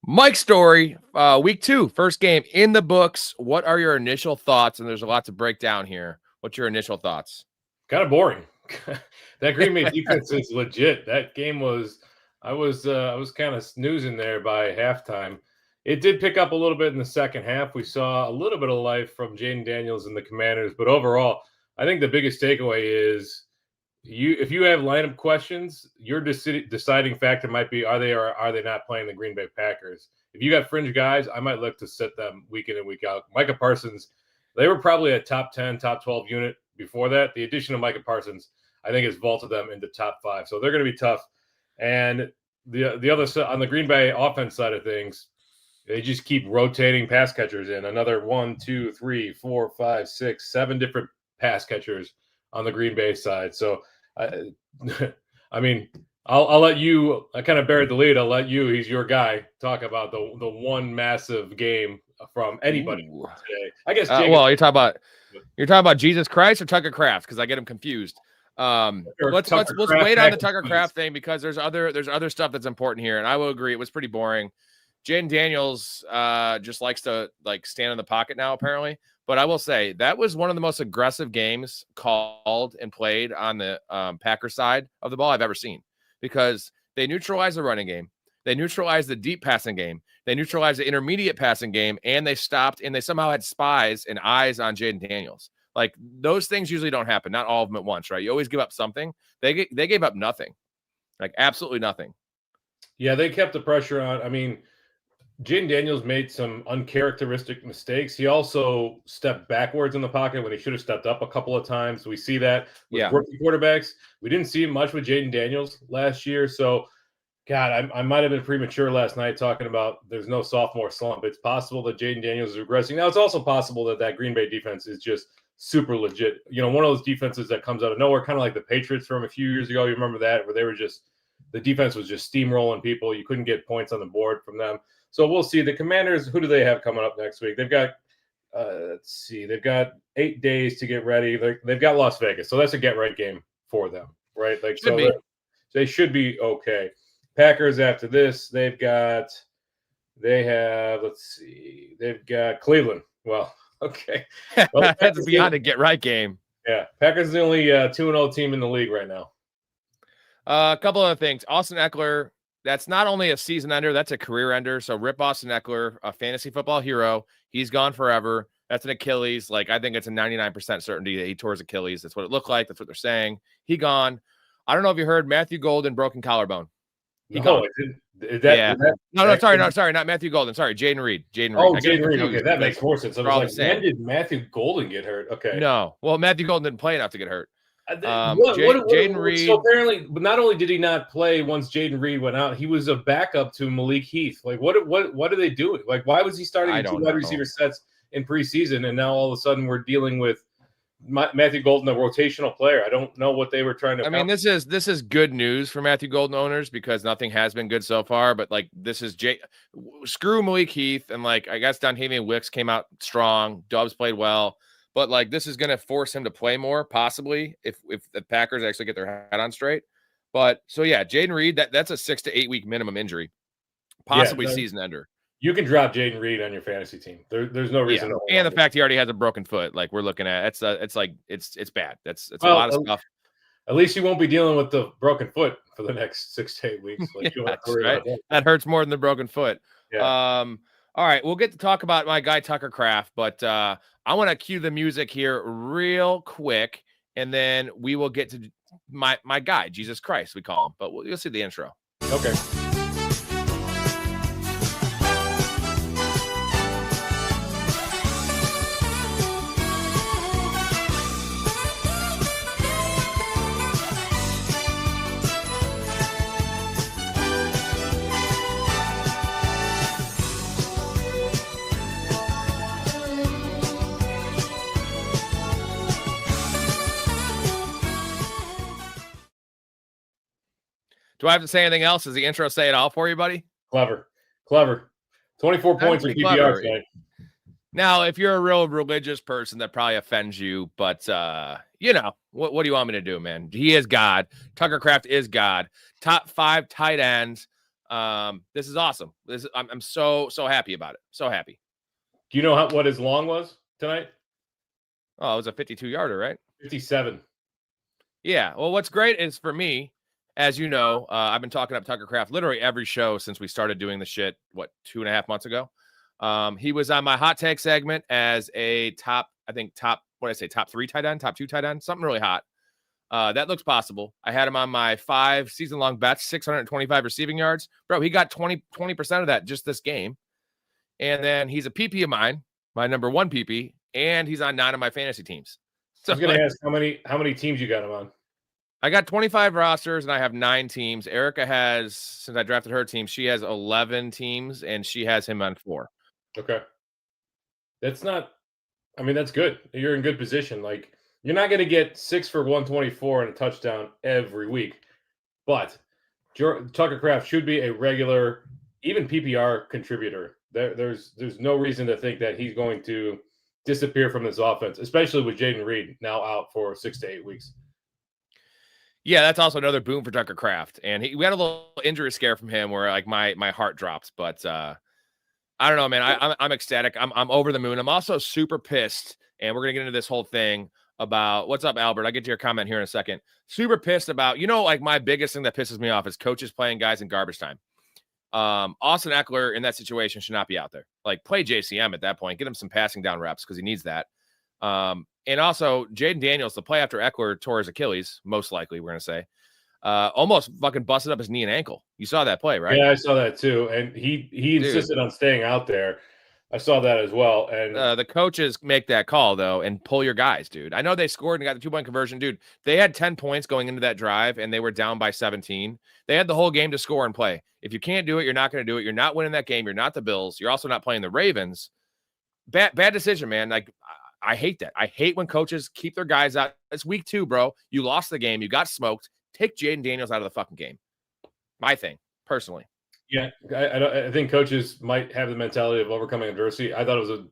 Mike Story, week 2, first game in the books. What are your initial thoughts? And there's a lot to break down here. What's your initial thoughts? Kind of boring. That Green Bay defense is legit. That game was, I was kind of snoozing there by halftime. It did pick up a little bit in the second half. We saw a little bit of life from Jaden Daniels and the Commanders, but overall, I think the biggest takeaway is if you have lineup questions, your deciding factor might be are they or are they not playing the Green Bay Packers. If you got fringe guys, I might look to sit them week in and week out. Micah Parsons, they were probably a top 10, top 12 unit before that. The addition of Micah Parsons, I think, has vaulted them into top 5. So they're going to be tough. And the other side, on the Green Bay offense side of things, they just keep rotating pass catchers in. Another 1, 2, 3, 4, 5, 6, 7 different pass catchers on the Green Bay side. So, I mean, I'll let you. I kind of buried the lead. I'll let you. He's your guy. Talk about the one massive game from anybody today. I guess. Well, you're talking about Jesus Christ or Tucker Kraft, because I get him confused. Let's wait on the Tucker Kraft thing because there's other stuff that's important here, and I will agree it was pretty boring. Jaden Daniels just likes to stand in the pocket now, apparently. But I will say that was one of the most aggressive games called and played on the Packers side of the ball I've ever seen, because they neutralized the running game, they neutralized the deep passing game, they neutralized the intermediate passing game, and they stopped and they somehow had spies and eyes on Jaden Daniels. Like, those things usually don't happen, not all of them at once, right? You always give up something. They gave up nothing, like absolutely nothing. Yeah, they kept the pressure on. I mean, Jaden Daniels made some uncharacteristic mistakes. He also stepped backwards in the pocket when he should have stepped up a couple of times. We see that with rookie quarterbacks. We didn't see much with Jaden Daniels last year. So, God, I might have been premature last night talking about there's no sophomore slump. It's possible that Jaden Daniels is regressing. Now, it's also possible that Green Bay defense is just super legit. You know, one of those defenses that comes out of nowhere, kind of like the Patriots from a few years ago. You remember that, where they were just – the defense was just steamrolling people. You couldn't get points on the board from them. So we'll see. The Commanders, who do they have coming up next week? They've got, they've got 8 days to get ready. They've got Las Vegas. So that's a get-right game for them, right? They should be okay. Packers after this, they've got Cleveland. Well, okay. Well, that's beyond a get-right game. Yeah, Packers is the only 2-0 team in the league right now. A couple other things. Austin Eckler, that's not only a season ender, that's a career ender. So rip Austin Eckler, a fantasy football hero. He's gone forever. That's an Achilles. I think it's a 99% certainty that he tore his Achilles. That's what it looked like. That's what they're saying. He gone. I don't know if you heard Matthew Golden, broken collarbone. Sorry, not Matthew Golden. Sorry, Jaden Reed. Jaden Reed. Okay, that makes more sense. I was like, when did Matthew Golden get hurt? Okay. No. Well, Matthew Golden didn't play enough to get hurt. Jaden Reed. So apparently, but not only did he not play once Jaden Reed went out, he was a backup to Malik Heath. What are they doing? Why was he starting 2 wide receiver sets in preseason, and now all of a sudden we're dealing with Matthew Golden, a rotational player? I don't know what they were trying to. I mean, this is good news for Matthew Golden owners, because nothing has been good so far. But this is screw Malik Heath, and I guess Dontavian Wicks came out strong. Dobbs played well. But this is going to force him to play more, possibly, if the Packers actually get their head on straight. But so yeah, Jaden Reed, that's a 6 to 8 week minimum injury, possibly season ender. You can drop Jaden Reed on your fantasy team. There's no reason to. And the fact he already has a broken foot, we're looking at, it's bad. It's a lot of stuff. At least you won't be dealing with the broken foot for the next 6 to 8 weeks. Right? That hurts more than the broken foot. Yeah. All right, we'll get to talk about my guy Tucker Kraft, but I want to cue the music here real quick, and then we will get to my guy, Jesus Christ, we call him. But you'll see the intro. Okay. Do I have to say anything else? Does the intro say it all for you, buddy? Clever. 24 points in PPR tonight. Now, if you're a real religious person, that probably offends you, but what do you want me to do, man? He is God. Tucker Kraft is God. Top 5 tight ends. This is awesome. I'm so happy about it. So happy. Do you know what his long was tonight? Oh, it was a 52-yarder, right? 57. Yeah. Well, what's great is for me, as you know, I've been talking up Tucker Kraft literally every show since we started doing the shit, 2.5 months ago. He was on my hot take segment as a top 3 tight end, top 2 tight end, something really hot. That looks possible. I had him on my 5 season-long bets, 625 receiving yards. Bro, he got 20% of that just this game. And then he's a PP of mine, my number 1 PP, and he's on 9 of my fantasy teams. So I was going to ask how many teams you got him on. I got 25 rosters and I have 9 teams. Erica has, since I drafted her team, she has 11 teams and she has him on 4. Okay. That's good. You're in good position. Like, you're not going to get 6 for 124 and a touchdown every week, but Tucker Kraft should be a regular, even PPR contributor. There's no reason to think that he's going to disappear from this offense, especially with Jaden Reed now out for 6 to 8 weeks. Yeah, that's also another boom for Tucker Kraft. And we had a little injury scare from him where like my heart drops. But I don't know, man. I'm ecstatic. I'm over the moon. I'm also super pissed. And we're gonna get into this whole thing about what's up, Albert. I'll get to your comment here in a second. Super pissed about, like my biggest thing that pisses me off is coaches playing guys in garbage time. Austin Eckler in that situation should not be out there. Like, play JCM at that point. Get him some passing down reps because he needs that. And also, Jaden Daniels, the play after Eckler tore his Achilles, most likely, we're going to say, almost fucking busted up his knee and ankle. You saw that play, right? Yeah, I saw that too. And he insisted on staying out there. I saw that as well. And the coaches make that call, though, and pull your guys, dude. I know they scored and got the 2-point conversion. Dude, they had 10 points going into that drive, and they were down by 17. They had the whole game to score and play. If you can't do it, you're not going to do it. You're not winning that game. You're not the Bills. You're also not playing the Ravens. Bad decision, man. Like, I hate that. I hate when coaches keep their guys out. It's week 2, bro. You lost the game. You got smoked. Take Jaden Daniels out of the fucking game. My thing, personally. Yeah, I think coaches might have the mentality of overcoming adversity. I thought it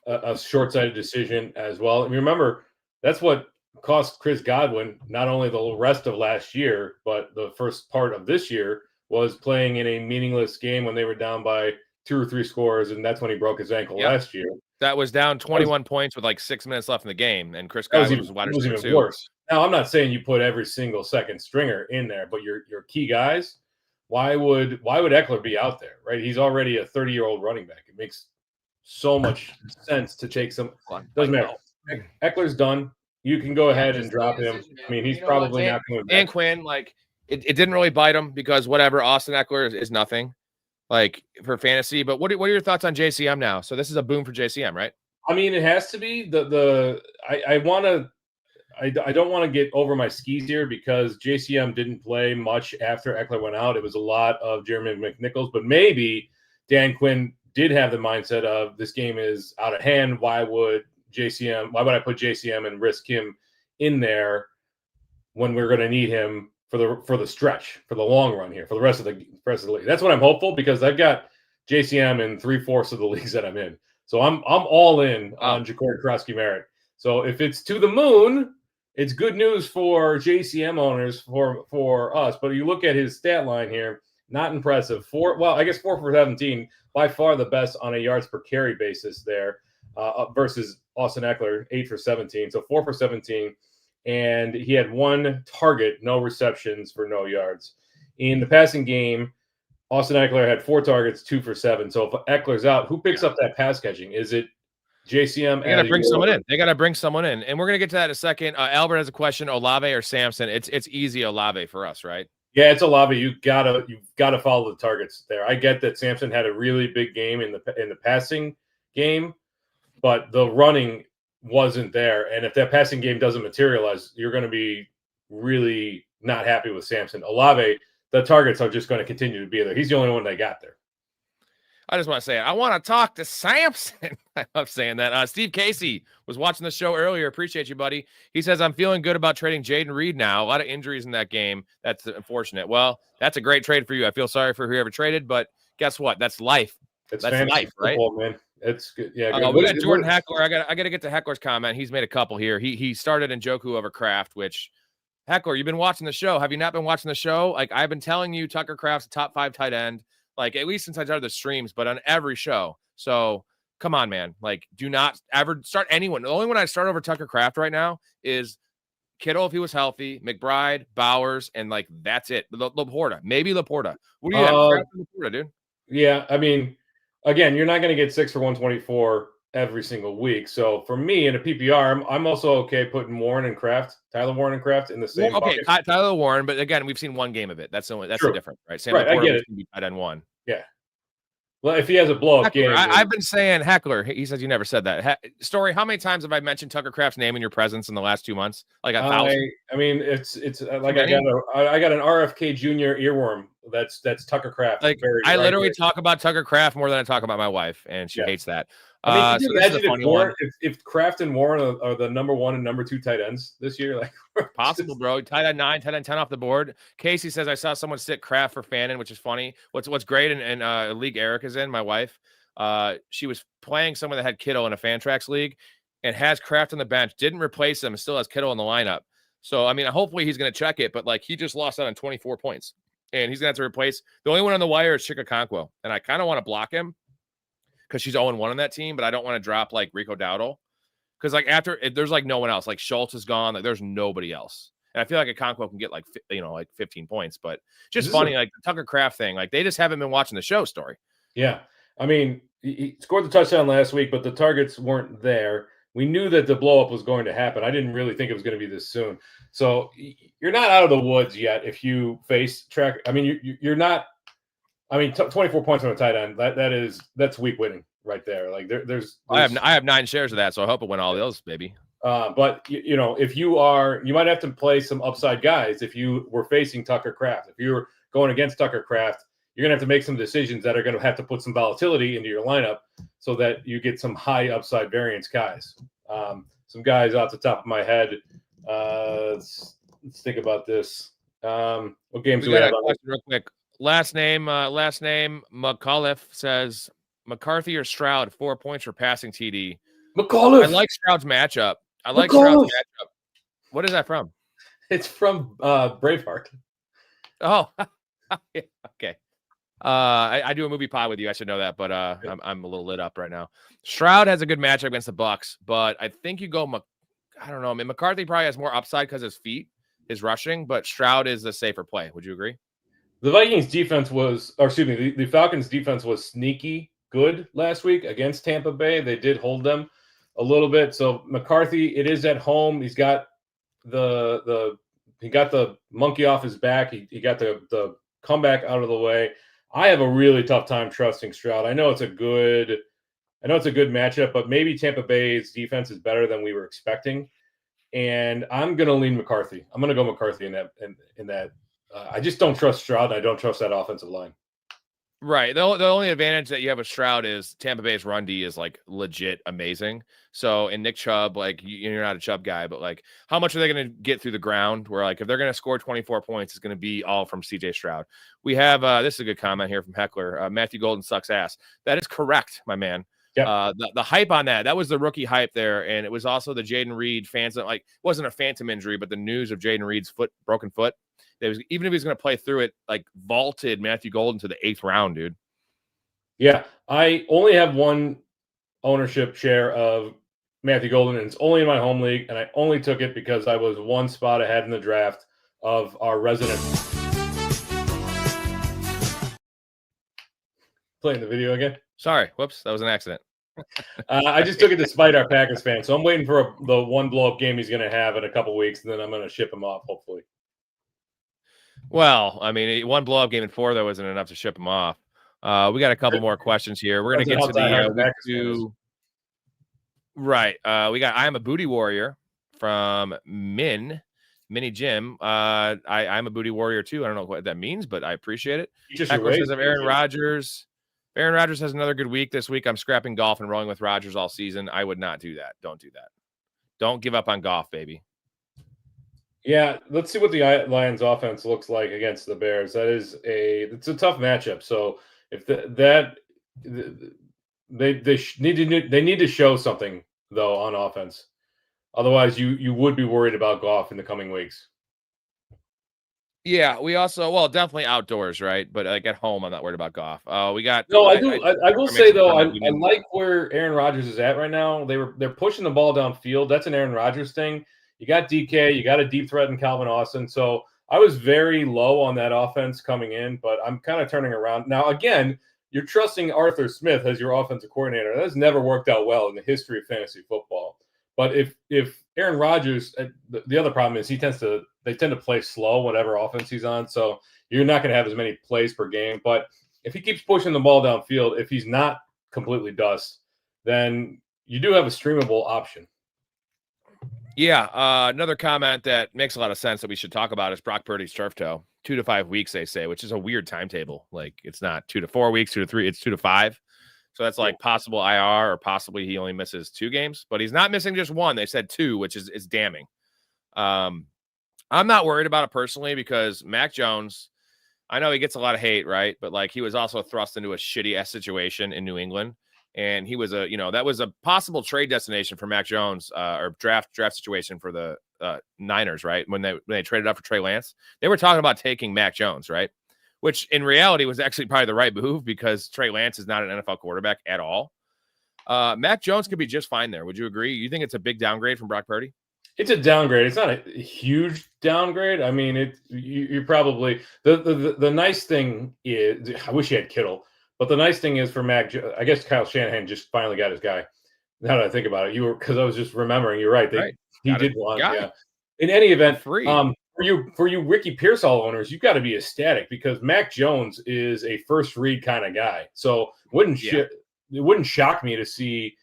was a short-sighted decision as well. And remember, that's what cost Chris Godwin not only the rest of last year, but the first part of this year was playing in a meaningless game when they were down by 2 or 3 scores, and that's when he broke his ankle last year. That was down 21 points with like 6 minutes left in the game, and Chris Godwin was wide receiver too. Worse. Now, I'm not saying you put every single second stringer in there, but your key guys, why would Eckler be out there, right? He's already a 30-year-old running back. It makes so much sense to take some. Doesn't matter. Eckler's done. You can go ahead and drop him. I mean, he's probably not going to. And Quinn, like, it didn't really bite him because whatever, Austin Eckler is nothing, like, for fantasy. But what are your thoughts on JCM now? So this is a boom for JCM, right? I mean, it has to be. I don't want to get over my skis here because JCM didn't play much after Eckler went out. It was a lot of Jeremy McNichols, but maybe Dan Quinn did have the mindset of this game is out of hand. Why would I put JCM and risk him in there when we're going to need him for the stretch, for the long run here, for the rest of the league? That's what I'm hopeful, because I've got JCM in 3/4 of the leagues that I'm in. So I'm all in on Jacory Krosky-Merritt. So if it's to the moon, it's good news for JCM owners, for us. But you look at his stat line here, not impressive. 4 for 17, by far the best on a yards per carry basis there, versus Austin Eckler, 8 for 17. So 4 for 17. And he had 1 target, no receptions for no yards. In the passing game, Austin Eckler had 4 targets, 2 for 7. So if Eckler's out, who picks up that pass catching? Is it JCM? They got to bring someone in. They got to bring someone in. And we're going to get to that in a second. Albert has a question, Olave or Sampson? It's easy Olave for us, right? Yeah, it's Olave. You've got to follow the targets there. I get that Sampson had a really big game in the passing game, but the running wasn't there. And if that passing game doesn't materialize, you're going to be really not happy with Sampson. Olave, the targets are just going to continue to be there. He's the only one they got there. I just want to say it. I want to talk to Sampson. I love saying that. Steve Casey was watching the show earlier. Appreciate you, buddy. He says, I'm feeling good about trading Jaden Reed now. A lot of injuries in that game. That's unfortunate. Well, that's a great trade for you. I feel sorry for whoever traded, but guess what? That's life. That's life, right? Football, man. It's good. Yeah. Good. We got Jordan Heckler. I got to get to Heckler's comment. He's made a couple here. He started Njoku over Kraft, which Heckler, you've been watching the show. Have you not been watching the show? Like, I've been telling you, Tucker Kraft's a top 5 tight end, like, at least since I started the streams, but on every show. So come on, man. Like, do not ever start anyone. The only one I start over Tucker Kraft right now is Kittle if he was healthy, McBride, Bowers, and like that's it. Laporta, maybe Laporta. What do you have? Laporta, dude? Yeah, I mean, again, you're not going to get 6 for 124 every single week. So for me in a PPR, I'm also okay putting Warren and Kraft, Tyler Warren and Kraft in the same. Okay, Tyler Warren, but again, we've seen one game of it. That's the difference, right? Sam right, Laporta I get it. Be tight end one. Yeah. Well, if he has a blow-up game. I've been saying Heckler. He says you never said that. Story, how many times have I mentioned Tucker Kraft's name in your presence in the last 2 months? Like 1,000? I mean, it's like I got an RFK Jr. earworm. That's Tucker Kraft. Like I literally talk about Tucker Kraft more than I talk about my wife, and she hates that. I mean, can you imagine if Kraft and Warren are the number 1 and number 2 tight ends this year? Like possible, bro. Tight end 9, tight end 10 off the board. Casey says I saw someone sit Kraft for Fannin, which is funny. What's great in a league Eric is in, my wife. She was playing someone that had Kittle in a Fantrax league and has Kraft on the bench. Didn't replace him, still has Kittle in the lineup. So I mean, hopefully he's going to check it, but like he just lost out on 24 points, and he's going to have to replace. The only one on the wire is Chicaconquo, and I kind of want to block him because she's 0-1 on that team, but I don't want to drop like Rico Dowdle because like there's like no one else. Like Schultz is gone. Like there's nobody else. And I feel like a Conquo can get like 15 points, but just funny like the Tucker Kraft thing. Like they just haven't been watching the show. Story. Yeah, I mean he scored the touchdown last week, but the targets weren't there. We knew that the blow up was going to happen. I didn't really think it was going to be this soon. So you're not out of the woods yet if you face track. I mean you're not. I mean, 24 points on a tight end. That's week winning right there. Like there's I have 9 shares of that, so I hope it win all those, baby. But if you might have to play some upside guys. If you were facing Tucker Kraft, if you were going against Tucker Kraft, you're gonna have to make some decisions that are gonna have to put some volatility into your lineup so that you get some high upside variance guys. Some guys off the top of my head. Let's think about this. What games do we have? Real quick. Last name McAuliffe says McCarthy or Stroud 4 points for passing TD. McAuliffe. I like Stroud's matchup. What is that from? It's from Braveheart. Oh, yeah, okay. I do a movie pod with you. I should know that, but I'm a little lit up right now. Stroud has a good matchup against the Bucks, but I think you go. I don't know. I mean, McCarthy probably has more upside because his feet, his rushing, but Stroud is the safer play. Would you agree? The Falcons defense was sneaky good last week against Tampa Bay. They did hold them a little bit. So McCarthy, it is at home. He's got the monkey off his back. He got the comeback out of the way. I have a really tough time trusting Stroud. I know it's a good matchup, but maybe Tampa Bay's defense is better than we were expecting. And I'm going to lean McCarthy. I'm going to go McCarthy in that. I just don't trust Stroud, and I don't trust that offensive line. Right. The only advantage that you have with Stroud is Tampa Bay's run D is like legit amazing. So in Nick Chubb, like you're not a Chubb guy, but like how much are they going to get through the ground? Where like if they're going to score 24 points, it's going to be all from CJ Stroud. We have this is a good comment here from Heckler. Matthew Golden sucks ass. That is correct, my man. Yep. The hype on that was the rookie hype there, and it was also the Jaden Reed fans that like wasn't a phantom injury, but the news of Jaden Reed's broken foot. Even if he's going to play through it, like vaulted Matthew Golden to the 8th round, dude. Yeah, I only have one ownership share of Matthew Golden, and it's only in my home league, and I only took it because I was one spot ahead in the draft of our resident. Playing the video again. Sorry, whoops, that was an accident. I just took it despite our Packers fan, so I'm waiting for the one blow-up game he's going to have in a couple weeks, and then I'm going to ship him off, hopefully. Well, I mean, one blow-up game in 4 though wasn't enough to ship him off. We got a couple more questions here. We're going to get to the right. We got I am a booty warrior from Minnie Jim. I'm a booty warrior too. I don't know what that means, but I appreciate it. Says of Aaron Rodgers. Aaron Rodgers has another good week this week. I'm scrapping golf and rolling with Rodgers all season. I would not do that. Don't do that. Don't give up on golf, baby. Yeah, let's see what the Lions offense looks like against the Bears. It's a tough matchup. So if they need to show something though on offense. Otherwise, you would be worried about Goff in the coming weeks. Yeah, we also definitely outdoors, right? But like at home, I'm not worried about golf. We got No, I will Tucker made say some though, I comments. like where Aaron Rodgers is at right now. They're pushing the ball downfield. That's an Aaron Rodgers thing. You got DK, you got a deep threat in Calvin Austin. So I was very low on that offense coming in, but I'm kind of turning around now. Again, you're trusting Arthur Smith as your offensive coordinator. That has never worked out well in the history of fantasy football. But if Aaron Rodgers, the other problem is they tend to play slow whatever offense he's on. So you're not going to have as many plays per game, but if he keeps pushing the ball downfield, if he's not completely dust, then you do have a streamable option. Yeah, another comment that makes a lot of sense that we should talk about is Brock Purdy's turf toe. 2 to 5 weeks, they say, which is a weird timetable. Like it's not 2 to 4 weeks, 2 to 3, it's 2 to 5. So that's like possible IR or possibly he only misses 2 games, but he's not missing just 1. They said 2, which is damning. I'm not worried about it personally because Mac Jones, I know he gets a lot of hate, right? But like he was also thrust into a shitty ass situation in New England. And he was that was a possible trade destination for Mac Jones or draft situation for the Niners, right? When they traded up for Trey Lance, they were talking about taking Mac Jones, right? Which in reality was actually probably the right move because Trey Lance is not an NFL quarterback at all. Mac Jones could be just fine there. Would you agree? You think it's a big downgrade from Brock Purdy? It's a downgrade. It's not a huge downgrade. I mean, you probably the nice thing is I wish he had Kittle, but the nice thing is for Mac, I guess Kyle Shanahan just finally got his guy. Now that I think about it, because I was just remembering. You're right. He did want, yeah. In any event, free. For you Ricky Pearsall owners, you've got to be ecstatic because Mac Jones is a first read kind of guy. So it wouldn't shock me to see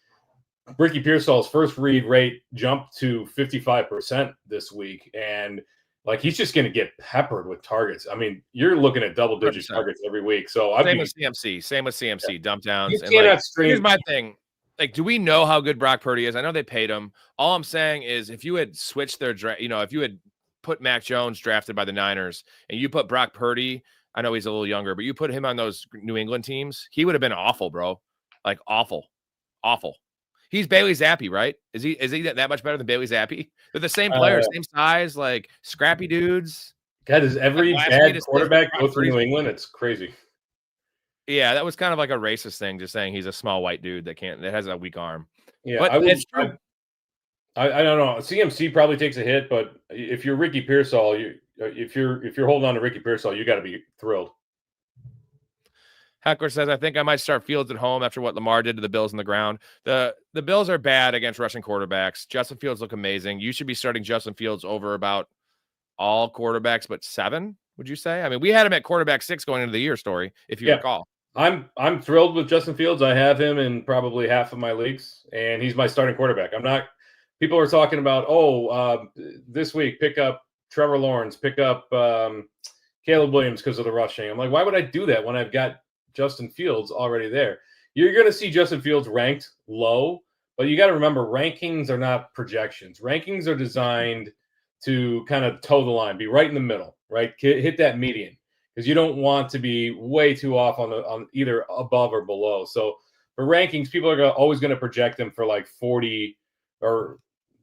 Ricky Pearsall's first read rate jumped to 55% this week, and like he's just going to get peppered with targets. I mean, you're looking at double-digit 100%. targets every week. So Same with CMC, yeah. dump downs. And like, here's my thing: like, do we know how good Brock Purdy is? I know they paid him. All I'm saying is, if you had switched their draft, if you had put Mac Jones drafted by the Niners and you put Brock Purdy, I know he's a little younger, but you put him on those New England teams, he would have been awful, bro. Like awful. He's Bailey Zappi, right? Is he that much better than Bailey Zappi? They're the same players, same size, like scrappy dudes. God, does every bad quarterback go through New England? It's crazy. Yeah, that was kind of like a racist thing, just saying he's a small white dude that has a weak arm. Yeah, but it's true. I don't know. CMC probably takes a hit, but if you're Ricky Pearsall, if you're holding on to Ricky Pearsall, you got to be thrilled. Heckler says, I think I might start Fields at home after what Lamar did to the Bills on the ground. The Bills are bad against rushing quarterbacks. Justin Fields look amazing. You should be starting Justin Fields over about all quarterbacks but 7, would you say? I mean, we had him at quarterback 6 going into the year, Story, if you recall. I'm thrilled with Justin Fields. I have him in probably half of my leagues, and he's my starting quarterback. People are talking about, this week, pick up Trevor Lawrence, pick up Caleb Williams because of the rushing. I'm like, why would I do that when I've got Justin Fields already there? You're going to see Justin Fields ranked low, but you got to remember rankings are not projections. Rankings are designed to kind of toe the line, be right in the middle, right? Hit that median because you don't want to be way too off on either above or below. So for rankings, people are always going to project him for like 40 or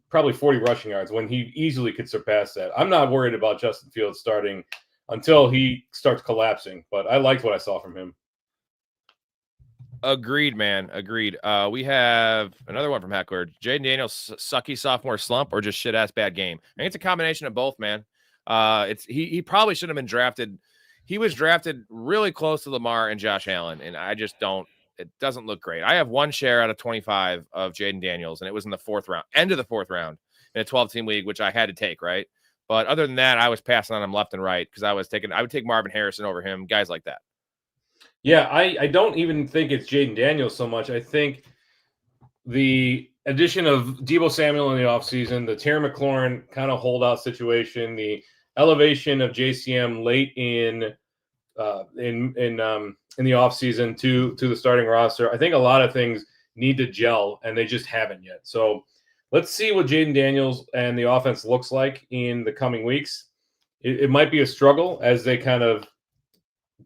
probably 40 rushing yards when he easily could surpass that. I'm not worried about Justin Fields starting until he starts collapsing, but I liked what I saw from him. Agreed, man. Agreed. We have another one from Heckler. Jaden Daniels, sucky sophomore slump or just shit ass bad game? I think it's a combination of both, man. He probably shouldn't have been drafted. He was drafted really close to Lamar and Josh Allen, and it doesn't look great. I have 1 share out of 25 of Jaden Daniels, and it was in the 4th round, end of the 4th round in a 12-team league, which I had to take, right? But other than that, I was passing on him left and right because I would take Marvin Harrison over him, guys like that. Yeah, I don't even think it's Jaden Daniels so much. I think the addition of Deebo Samuel in the offseason, the Terry McLaurin kind of holdout situation, the elevation of JCM late in the offseason to the starting roster, I think a lot of things need to gel, and they just haven't yet. So let's see what Jaden Daniels and the offense looks like in the coming weeks. It might be a struggle as they kind of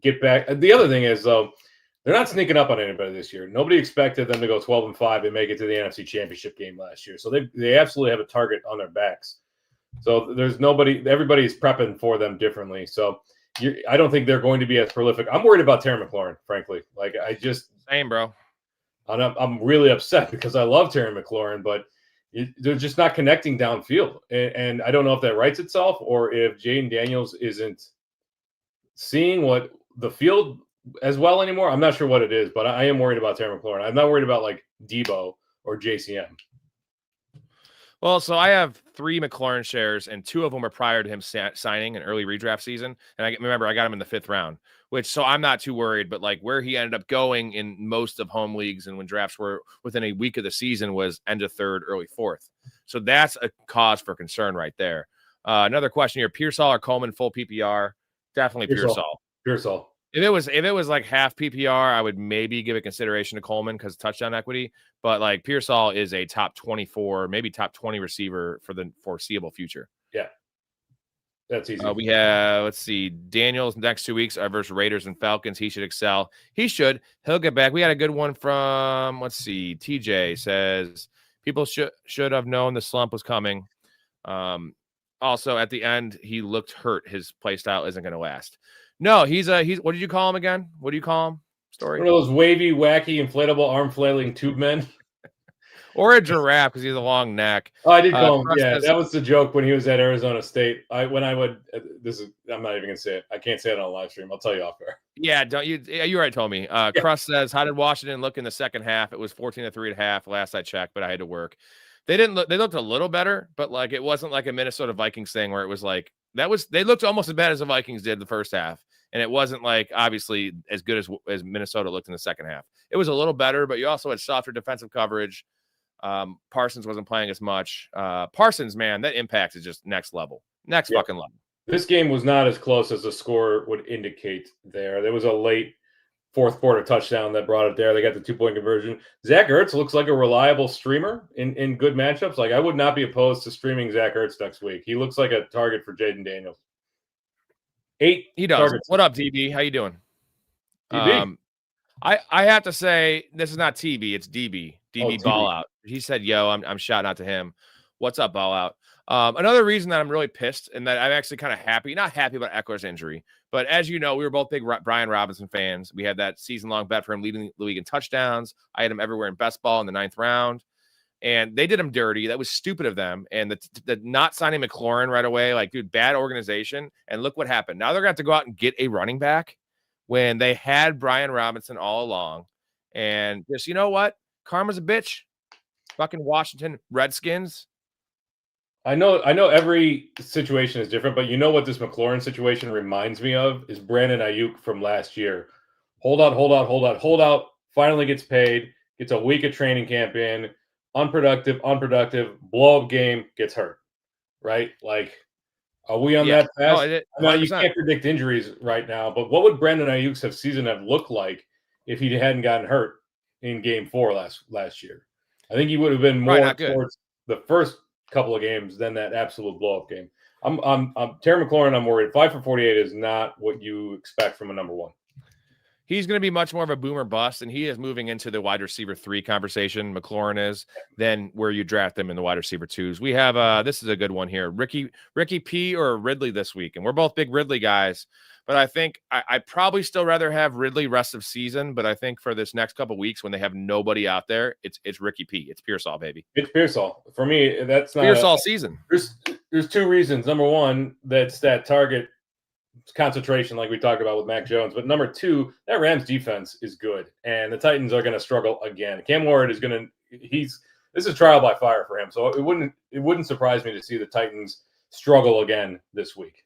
get back. The other thing is, though, they're not sneaking up on anybody this year. Nobody expected them to go 12-5 and make it to the NFC Championship game last year. So they absolutely have a target on their backs. So there's nobody. Everybody's prepping for them differently. So I don't think they're going to be as prolific. I'm worried about Terry McLaurin, frankly. Like same, bro. I'm really upset because I love Terry McLaurin, but they're just not connecting downfield. And I don't know if that writes itself or if Jaden Daniels isn't seeing what the field as well anymore. I'm not sure what it is, but I am worried about Terry McLaurin. I'm not worried about like Debo or JCM. Well, so I have 3 McLaurin shares, and 2 of them are prior to him signing an early redraft season. And I remember I got him in the 5th round, so I'm not too worried. But like where he ended up going in most of home leagues and when drafts were within a week of the season was end of 3rd, early 4th. So that's a cause for concern right there. Another question here: Pearsall or Coleman full PPR? Definitely Pearsall. Pearsall. If it was like half PPR, I would maybe give it consideration to Coleman because touchdown equity. But like Pearsall is a top 24, maybe top 20 receiver for the foreseeable future. Yeah, that's easy. We have, let's see, Daniels next 2 weeks are versus Raiders and Falcons. He should excel. He should. He'll get back. We got a good one from, let's see, TJ says people should have known the slump was coming. Also, at the end, he looked hurt. His play style isn't going to last. No, he's what did you call him again? What do you call him? Story. One of those wavy, wacky, inflatable, arm flailing tube men. Or a giraffe because he's a long neck. Oh, I did call him. Yeah, that was the joke when he was at Arizona State. I'm not even gonna say it. I can't say it on a live stream. I'll tell you off air. Yeah, don't you? Yeah, you already told me. Crust says, "How did Washington look in the second half?" It was 14-3 at half. Last I checked, but I had to work. They didn't look. They looked a little better, but like it wasn't like a Minnesota Vikings thing where it was like they looked almost as bad as the Vikings did the first half. And it wasn't like obviously as good as Minnesota looked in the second half. It was a little better, but you also had softer defensive coverage. Parsons wasn't playing as much. Parsons, man, that impact is just next level. Fucking level. This game was not as close as the score would indicate there. There was a late fourth quarter touchdown that brought it there. They got the 2-point conversion. Zach Ertz looks like a reliable streamer in good matchups. Like I would not be opposed to streaming Zach Ertz next week. He looks like a target for Jaden Daniels. 8 he does. Targets. What up, DB? How you doing? DB. I have to say this is not TB, it's DB. DB ball out. He said, "Yo, I'm shouting out to him. What's up, ball out?" Another reason that I'm really pissed and that I'm actually kind of happy, not happy about Eckler's injury, but as you know, we were both big Brian Robinson fans. We had that season-long bet for him leading the league in touchdowns. I had him everywhere in best ball in the 9th round. And they did him dirty. That was stupid of them. And the not signing McLaurin right away, like, dude, bad organization. And look what happened. Now they're going to have to go out and get a running back when they had Brian Robinson all along. And just, you know what? Karma's a bitch. Fucking Washington Redskins. I know every situation is different, but you know what this McLaurin situation reminds me of is Brandon Ayuk from last year. Hold out. Finally gets paid. Gets a week of training camp in. Unproductive, blow up game, gets hurt, right? Like, are we on that fast? No, you can't predict injuries right now, but what would Brandon Ayuk's season have looked like if he hadn't gotten hurt in game 4 last year? I think he would have been more towards the first couple of games than that absolute blow up game. I'm Terry McLaurin, I'm worried. 5 for 48 is not what you expect from a number 1. He's going to be much more of a boomer bust, and he is moving into the wide receiver 3 conversation. McLaurin is than where you draft them in the wide receiver 2s. We have this is a good one here: Ricky P or Ridley this week, and we're both big Ridley guys. But I think I'd probably still rather have Ridley rest of season. But I think for this next couple of weeks when they have nobody out there, it's Ricky P. It's Pearsall, baby. It's Pearsall. For me, that's not Pearsall season. There's 2 reasons. Number 1, that's that target concentration like we talked about with Mac Jones. But number 2, that Rams defense is good. And the Titans are going to struggle again. Cam Ward is going to this is trial by fire for him. So it wouldn't surprise me to see the Titans struggle again this week.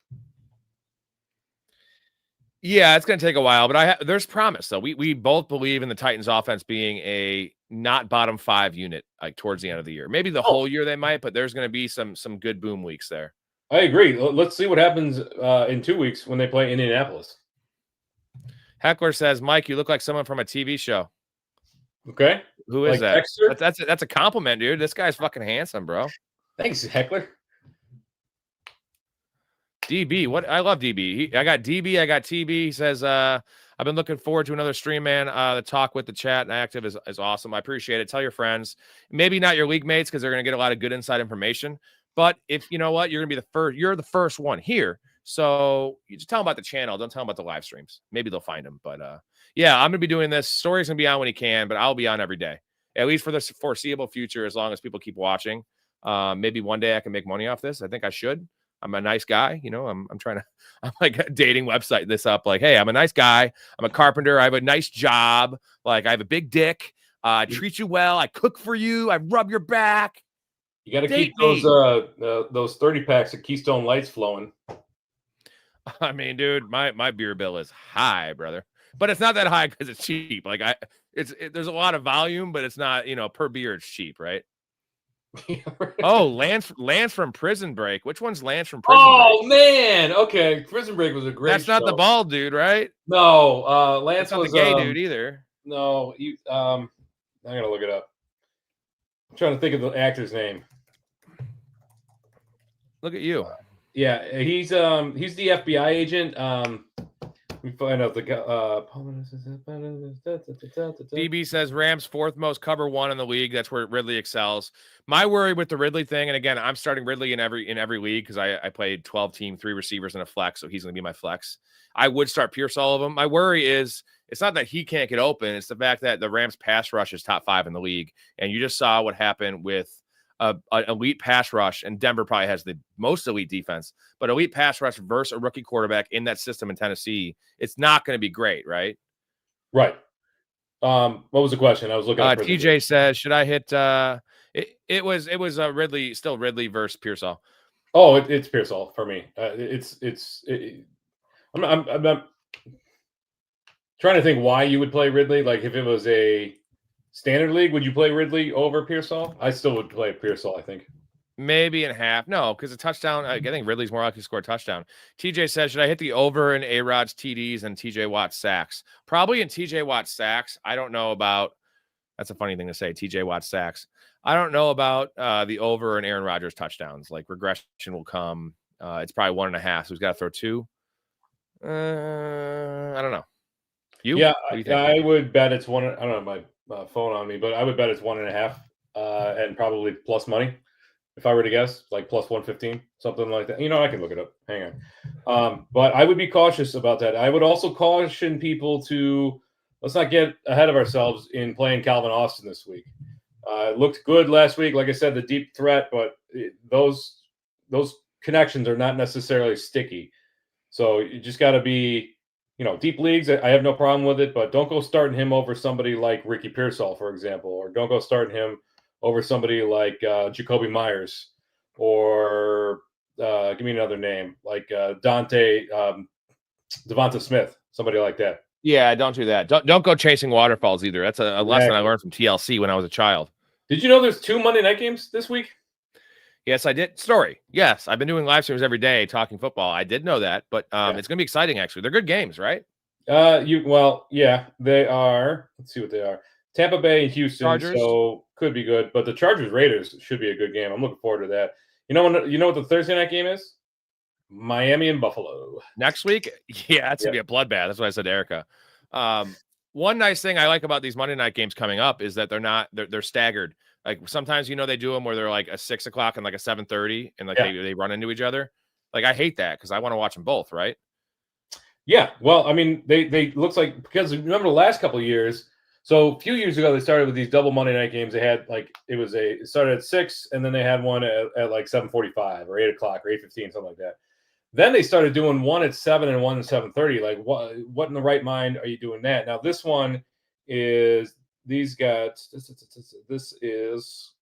Yeah, it's going to take a while, but there's promise though. We both believe in the Titans offense being a not bottom 5 unit like towards the end of the year. Maybe the whole year they might, but there's going to be some good boom weeks there. I agree. Let's see what happens in 2 weeks when they play Indianapolis. Heckler says, "Mike, you look like someone from a TV show." Okay. Who is that? That's a compliment, dude. This guy's fucking handsome, bro. Thanks, Heckler. DB, what? I love DB. I got DB. I got TB. He says, "I've been looking forward to another stream, man. The talk with the chat and active is awesome. I appreciate it. Tell your friends, maybe not your league mates because they're going to get a lot of good inside information, But if you know what, you're gonna be you're the first one here. So you just tell them about the channel. Don't tell them about the live streams. Maybe they'll find them. But yeah, I'm gonna be doing this. Story's gonna be on when he can, but I'll be on every day, at least for the foreseeable future, as long as people keep watching. Maybe one day I can make money off this. I think I should. I'm a nice guy, I'm trying to. I'm like a dating website this up. Like, hey, I'm a nice guy. I'm a carpenter. I have a nice job. Like, I have a big dick. I treat you well. I cook for you. I rub your back. You got to keep those 30 packs of Keystone Lights flowing. I mean, dude, my beer bill is high, brother, but it's not that high because it's cheap. Like there's a lot of volume, but it's not, per beer it's cheap, right? Oh, Lance from Prison Break. Which one's Lance from Prison Break? Oh man, okay. Prison Break was a great. That's not the bald dude, right? No, Lance was the gay dude either. No, I'm gonna look it up. I'm trying to think of the actor's name. Look at you. Yeah, he's the FBI agent. We find out the DB says Rams 4th most cover 1 in the league. That's where Ridley excels. My worry with the Ridley thing, and again, I'm starting Ridley in every league because I played 12-team, 3 receivers and a flex, so he's going to be my flex. I would start Pierce all of them. My worry is it's not that he can't get open; it's the fact that the Rams pass rush is top 5 in the league, and you just saw what happened with an elite pass rush, and Denver probably has the most elite defense, but elite pass rush versus a rookie quarterback in that system in Tennessee, it's not going to be great, right? Right. What was the question? I was looking at TJ says, should I hit it was Ridley versus Pearsall. Oh, it's Pearsall for me. I'm trying to think why you would play Ridley. Like if it was a standard league, would you play Ridley over Pearsall? I still would play Pearsall, I think. Maybe in half. No, because a touchdown, I think Ridley's more likely to score a touchdown. TJ says, should I hit the over in A-Rod's TDs and TJ Watt sacks? Probably in TJ Watt sacks. I don't know about, that's a funny thing to say, TJ Watt sacks. I don't know about the over in Aaron Rodgers touchdowns. Like regression will come. It's probably 1.5, so he's got to throw 2. I don't know. You? Yeah, I would bet it's 1. I don't have my phone on me, but I would bet it's 1.5 and probably plus money. If I were to guess, like plus 115, something like that. I can look it up. Hang on. But I would be cautious about that. I would also caution people to let's not get ahead of ourselves in playing Calvin Austin this week. It looked good last week. Like I said, the deep threat, but those connections are not necessarily sticky. So you just got to be, deep leagues. I have no problem with it, but don't go starting him over somebody like Ricky Pearsall, for example, or don't go starting him over somebody like Jacoby Myers, or give me another name, like Devonta Smith, somebody like that. Yeah, don't do that. Don't go chasing waterfalls either. That's a lesson I learned from TLC when I was a child. Did you know there's 2 Monday night games this week? Yes, I did. Story. Yes, I've been doing live streams every day talking football. I did know that, but it's going to be exciting, actually. They're good games, right? Yeah, they are. Let's see what they are. Tampa Bay and Houston, Chargers. So could be good. But the Chargers Raiders should be a good game. I'm looking forward to that. You know what the Thursday night game is? Miami and Buffalo. Next week? Yeah, it's going to be a bloodbath. That's what I said to Erica. One nice thing I like about these Monday night games coming up is that they're staggered. Like sometimes, they do them where they're like a 6 o'clock and like a 7:30 and like they run into each other. Like I hate that because I want to watch them both, right? Yeah. Well, I mean, they looks like, because remember the last couple of years. So a few years ago, they started with these double Monday night games. They had it started at 6, and then they had one at like 7:45 or 8 o'clock or 8:15, something like that. Then they started doing one at 7 and one at 7:30. Like what in the right mind are you doing that? Now this one is these guys. This is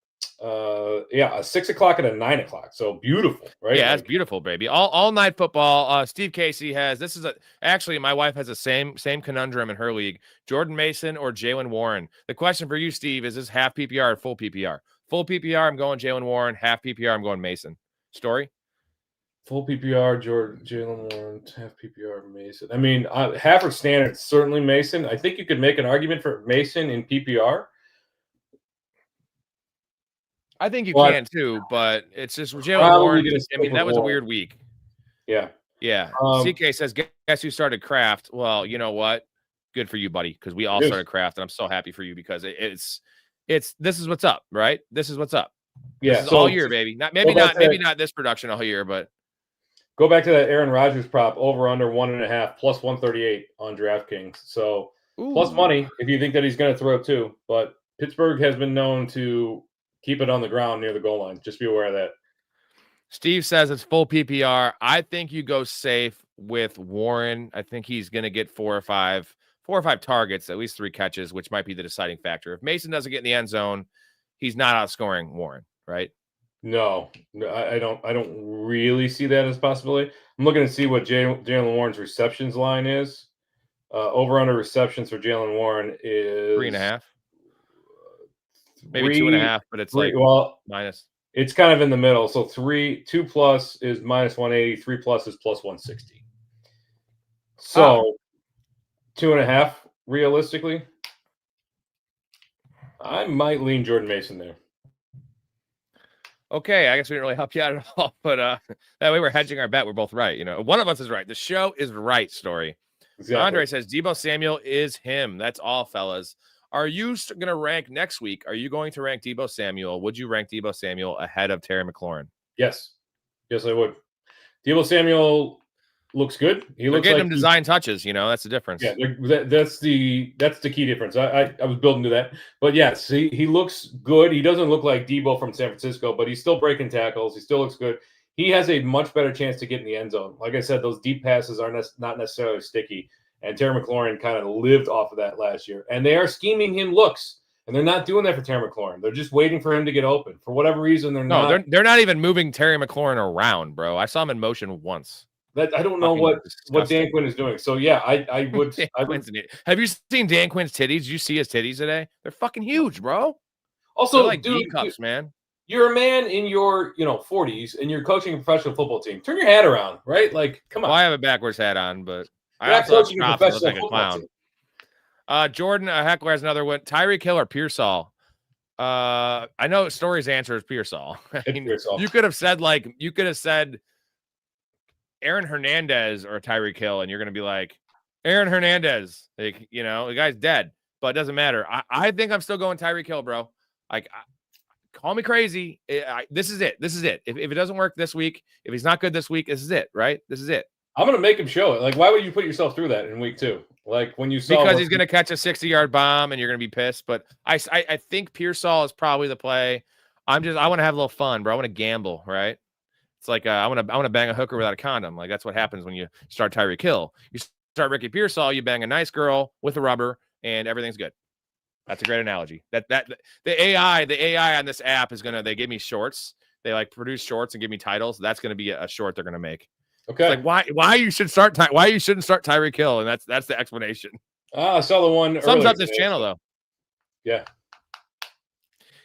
a 6 o'clock and a 9 o'clock. So beautiful, right? Yeah, it's beautiful, baby. All night football. Steve Casey has actually my wife has the same conundrum in her league. Jordan Mason or Jaylen Warren. The question for you, Steve, is this half PPR or full PPR? Full PPR, I'm going Jaylen Warren. Half PPR, I'm going Mason. Story? Full PPR, Jaylen Warren. Half PPR, Mason. I mean, half or standard, certainly Mason. I think you could make an argument for Mason in PPR. I think you can too, but it's just Jaylen Warren. I mean, that was a weird week. Yeah. CK says, guess who started Kraft? Well, you know what? Good for you, buddy, because we all started Kraft, and I'm so happy for you because it's this is what's up, right? This is what's up. Yeah, this is all year, baby. Maybe not this production all year, but go back to that Aaron Rodgers prop over under 1.5 plus 138 on DraftKings. So plus money if you think that he's going to throw too. But Pittsburgh has been known to keep it on the ground near the goal line. Just be aware of that. Steve says it's full PPR. I think you go safe with Warren. I think he's going to get 4 or 5 targets, at least 3 catches, which might be the deciding factor. If Mason doesn't get in the end zone, he's not outscoring Warren, right? No, I don't really see that as a possibility. I'm looking to see what Jaylen Warren's receptions line is. Over under receptions for Jaylen Warren is 3.5. Maybe 2.5, but it's minus. It's kind of in the middle. So 2 plus is minus 180, 3 plus is plus 160. So 2.5 realistically. I might lean Jordan Mason there. Okay, I guess we didn't really help you out at all, but that way we're hedging our bet. We're both right. One of us is right. The show is right, Story. Exactly. Andre says Deebo Samuel is him. That's all, fellas. Are you going to rank next week? Are you going to rank Deebo Samuel? Would you rank Deebo Samuel ahead of Terry McLaurin? Yes, I would. Deebo Samuel looks good. They're getting him design touches. That's the difference. Yeah, that's the key difference. I was building to that, but yes, he looks good. He doesn't look like Deebo from San Francisco, but he's still breaking tackles. He still looks good. He has a much better chance to get in the end zone. Like I said, those deep passes are not necessarily sticky. And Terry McLaurin kind of lived off of that last year. And they are scheming him looks. And they're not doing that for Terry McLaurin. They're just waiting for him to get open. For whatever reason, they're not. They're not even moving Terry McLaurin around, bro. I saw him in motion once. I don't know what Dan Quinn is doing. So, yeah, I would. Have you seen Dan Quinn's titties? Did you see his titties today? They're fucking huge, bro. Also, they're like D-cups, man. You're a man in your 40s, and you're coaching a professional football team. Turn your hat around, right? Like, come on. Well, I have a backwards hat on, but I also have straps and look like a clown. Jordan Heckler has another one. Tyreek Hill or Pearsall? I know Story's answer is Pearsall. You could have said Aaron Hernandez or Tyreek Hill, and you're going to be like, Aaron Hernandez. Like, the guy's dead, but it doesn't matter. I think I'm still going Tyreek Hill, bro. Like, call me crazy. This is it. If it doesn't work this week, if he's not good this week, this is it, right? This is it. I'm going to make him show it. Like, why would you put yourself through that in week 2? Like, when you saw... Because he's going to catch a 60-yard bomb, and you're going to be pissed. But I think Pearsall is probably the play. I want to have a little fun, bro. I want to gamble, right? It's like I want to bang a hooker without a condom. Like, that's what happens when you start Tyreek Hill. You start Ricky Pearsall, you bang a nice girl with a rubber, and everything's good. That's a great analogy. That the AI on this app is they give me shorts. They produce shorts and give me titles. That's going to be a short they're going to make. Okay. It's like why you shouldn't start Tyreek Hill, and that's the explanation. I saw the one. Sums up this channel though. Yeah.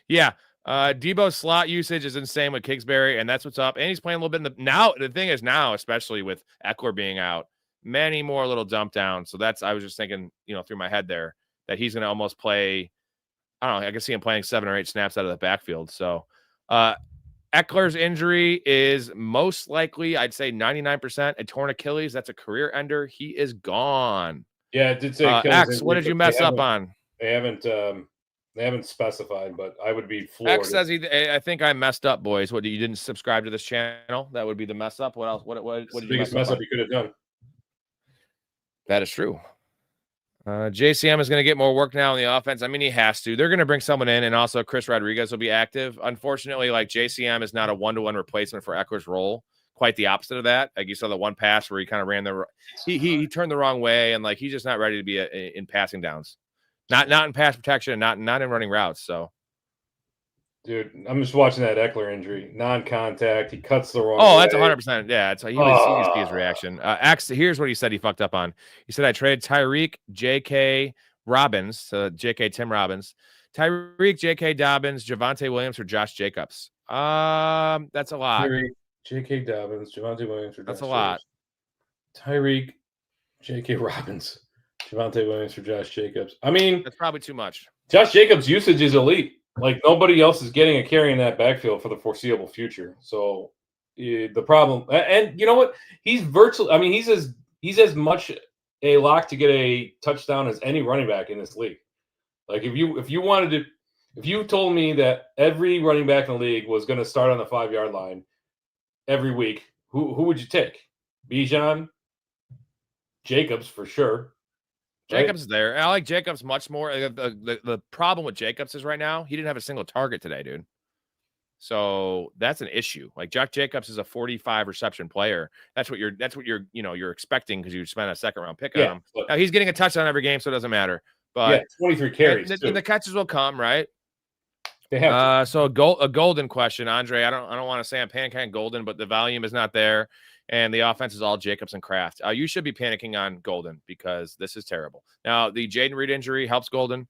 Yeah. Debo's slot usage is insane with Kingsbury, and that's what's up. And he's playing a little bit now. The thing is now, especially with Eckler being out, many more little dump downs. So I was just thinking, through my head there, that he's going to almost play. I don't know. I can see him playing 7 or 8 snaps out of the backfield. So, Eckler's injury is most likely, I'd say 99%, a torn Achilles. That's a career ender. He is gone. Yeah, it did say X, what did you mess up on? They haven't specified, but I would be floored. X says I think I messed up, boys. What, you didn't subscribe to this channel? That would be the mess up. What else? What did you biggest mess up you could have done? That is true. JCM is going to get more work now on the offense. I mean, he has to. They're going to bring someone in, and also Chris Rodriguez will be active. Unfortunately, JCM is not a one-to-one replacement for Eckler's role. Quite the opposite of that. Like, you saw the one pass where he kind of he turned the wrong way, and he's just not ready to be in passing downs, not in pass protection, not in running routes. So, dude, I'm just watching that Eckler injury, non-contact. He cuts the wrong. Oh, that's 100%. Yeah, it's you can see his reaction. Here's what he said. He fucked up on. He said, "I traded Tyreek, J.K. Robbins, so J.K. Tim Robbins, Tyreek, J.K. Dobbins, Javonte Williams for Josh Jacobs." That's a lot. Tyreek, J.K. Dobbins, Javonte Williams for Josh That's a lot. Tyreek, J.K. Robbins, Javonte Williams for Josh Jacobs. I mean, that's probably too much. Josh Jacobs' usage is elite. Nobody else is getting a carry in that backfield for the foreseeable future. So the problem, and you know what? He's virtually. I mean, he's as much a lock to get a touchdown as any running back in this league. If you wanted to, If you told me that every running back in the league was going to start on the 5-yard line every week, who would you take? Bijan, Jacobs for sure. Jacobs is there. I like Jacobs much more. The problem with Jacobs is right now he didn't have a single target today, dude. So that's an issue. Like Josh Jacobs is a 45 reception player. That's what you're expecting because you spent a second round pick on him. Now he's getting a touchdown every game, so it doesn't matter. But 23 carries. And the catches will come, right? They have to. So a golden question, Andre. I don't want to say I'm panicking Golden, but the volume is not there, and the offense is all Jacobs and Kraft. You should be panicking on Golden because this is terrible. Now the Jaden Reed injury helps Golden.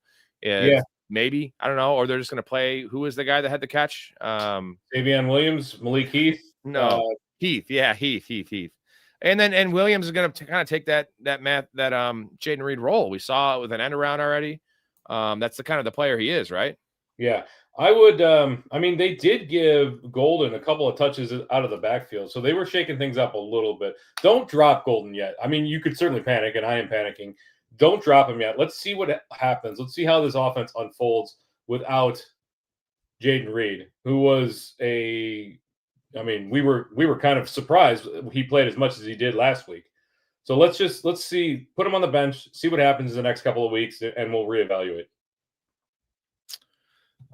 Maybe, I don't know, or they're just going to play. Who is the guy that had the catch? Davion Williams, Malik Heath. No, Heath. Yeah, Heath. And Williams is going to kind of take that Jaden Reed role. We saw it with an end around already. That's the kind of the player he is, right? Yeah, I would. I mean, they did give Golden a couple of touches out of the backfield, so they were shaking things up a little bit. Don't drop Golden yet. I mean, you could certainly panic, and I am panicking. Don't drop him yet. Let's see what happens. Let's see how this offense unfolds without Jaden Reed, who was we were kind of surprised he played as much as he did last week. So let's see, put him on the bench, see what happens in the next couple of weeks, and we'll reevaluate.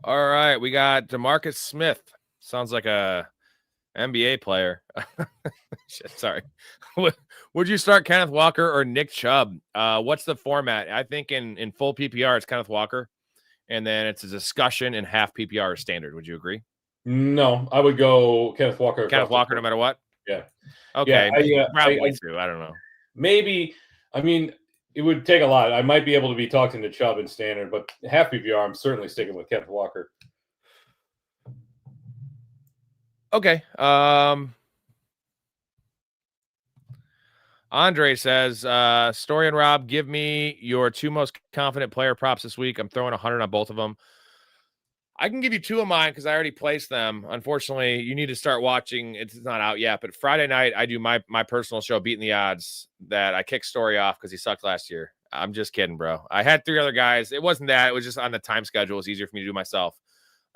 All right, we got DeMarcus Smith. Sounds like a NBA player. Sorry. Would you start Kenneth Walker or Nick Chubb? What's the format? I think in full PPR, it's Kenneth Walker. And then it's a discussion in half PPR standard. Would you agree? No, I would go Kenneth Walker. Kenneth Walker no matter what? Yeah. Okay. Yeah, probably too. I don't know. Maybe. I mean, it would take a lot. I might be able to be talking to Chubb in standard, but half PPR, I'm certainly sticking with Kenneth Walker. Okay. Andre says, Story and Rob, give me your 2 most confident player props this week. I'm throwing 100 on both of them. I can give you 2 of mine because I already placed them. Unfortunately, you need to start watching. It's not out yet, but Friday night I do my personal show, Beating the Odds, that I kicked Story off because he sucked last year. I'm just kidding, bro. I had 3 other guys. It wasn't that. It was just on the time schedule. It's easier for me to do myself.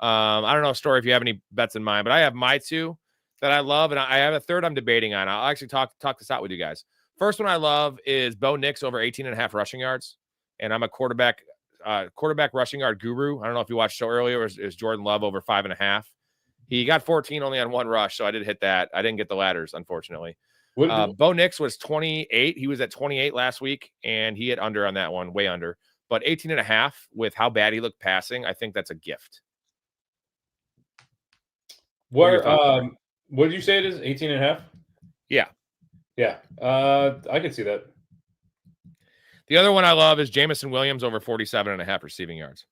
I don't know, Story, if you have any bets in mind, but I have my 2 that I love, and I have a third I'm debating on. I'll actually talk this out with you guys. First one I love is Bo Nix over 18.5 rushing yards, and I'm a quarterback rushing yard guru. I don't know if you watched the show earlier. It was Jordan Love over 5.5. He got 14 only on 1 rush, so I did hit that. I didn't get the ladders, unfortunately. Bo Nix was 28. He was at 28 last week, and he hit under on that one, way under. But 18.5 with how bad he looked passing, I think that's a gift. What did you say it is? 18.5? Yeah. Yeah. I can see that. The other one I love is Jameson Williams over 47.5 receiving yards.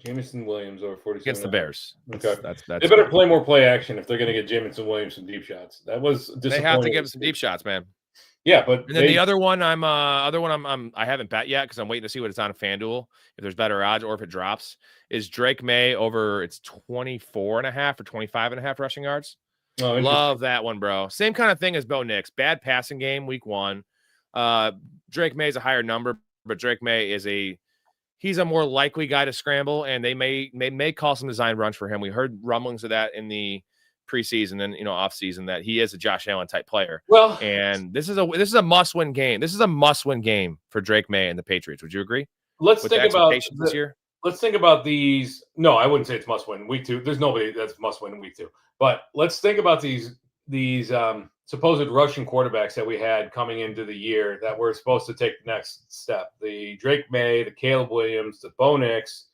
Jameson Williams over 47 against the Bears. Okay. That's they better play more play action if they're going to get Jameson Williams some deep shots. That was disappointing. They have to give him some deep shots, man. Yeah, but and then the other one I haven't bet yet because I'm waiting to see what it's on FanDuel, if there's better odds or if it drops, is Drake May over it's 24.5 or 25.5 rushing yards. Oh, love that one, bro. Same kind of thing as Bo Nix. Bad passing game week 1. Drake May is a higher number, but Drake May he's a more likely guy to scramble, and they may call some design runs for him. We heard rumblings of that in the preseason and off season that he is a Josh Allen type player. Well, and this is a must win game. This is a must win game for Drake May and the Patriots. Would you agree? Let's think about this year. Let's think about these. No, I wouldn't say it's must win week 2. There's nobody that's must win in week 2. But let's think about these supposed rushing quarterbacks that we had coming into the year that were supposed to take the next step. The Drake May, the Caleb Williams, the Bo Nix.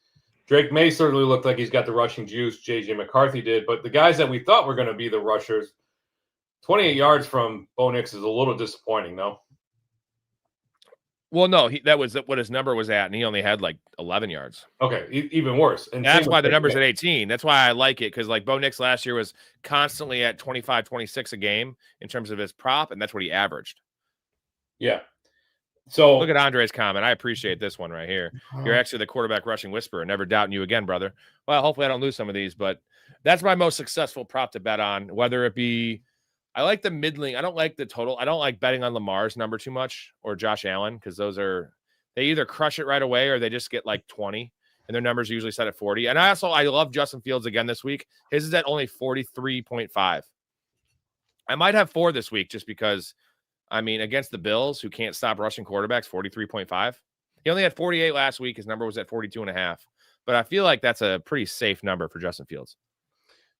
Drake May certainly looked like he's got the rushing juice. J.J. McCarthy did. But the guys that we thought were going to be the rushers, 28 yards from Bo Nix is a little disappointing, no? Well, no, that was what his number was at, and he only had like 11 yards. Okay, even worse. And that's why the number's at 18. That's why I like it, because like Bo Nix last year was constantly at 25, 26 a game in terms of his prop, and that's what he averaged. Yeah. So look at Andre's comment. I appreciate this one right here. You're actually the quarterback rushing whisperer. Never doubting you again, brother. Well, hopefully I don't lose some of these, but that's my most successful prop to bet on, whether it be I like the middling. I don't like the total. I don't like betting on Lamar's number too much or Josh Allen because they either crush it right away or they just get like 20. and their numbers are usually set at 40. And I love Justin Fields again this week. His is at only 43.5. I might have 4 this week just because, I mean, against the Bills, who can't stop rushing quarterbacks, 43.5. He only had 48 last week. His number was at 42.5. But I feel like that's a pretty safe number for Justin Fields.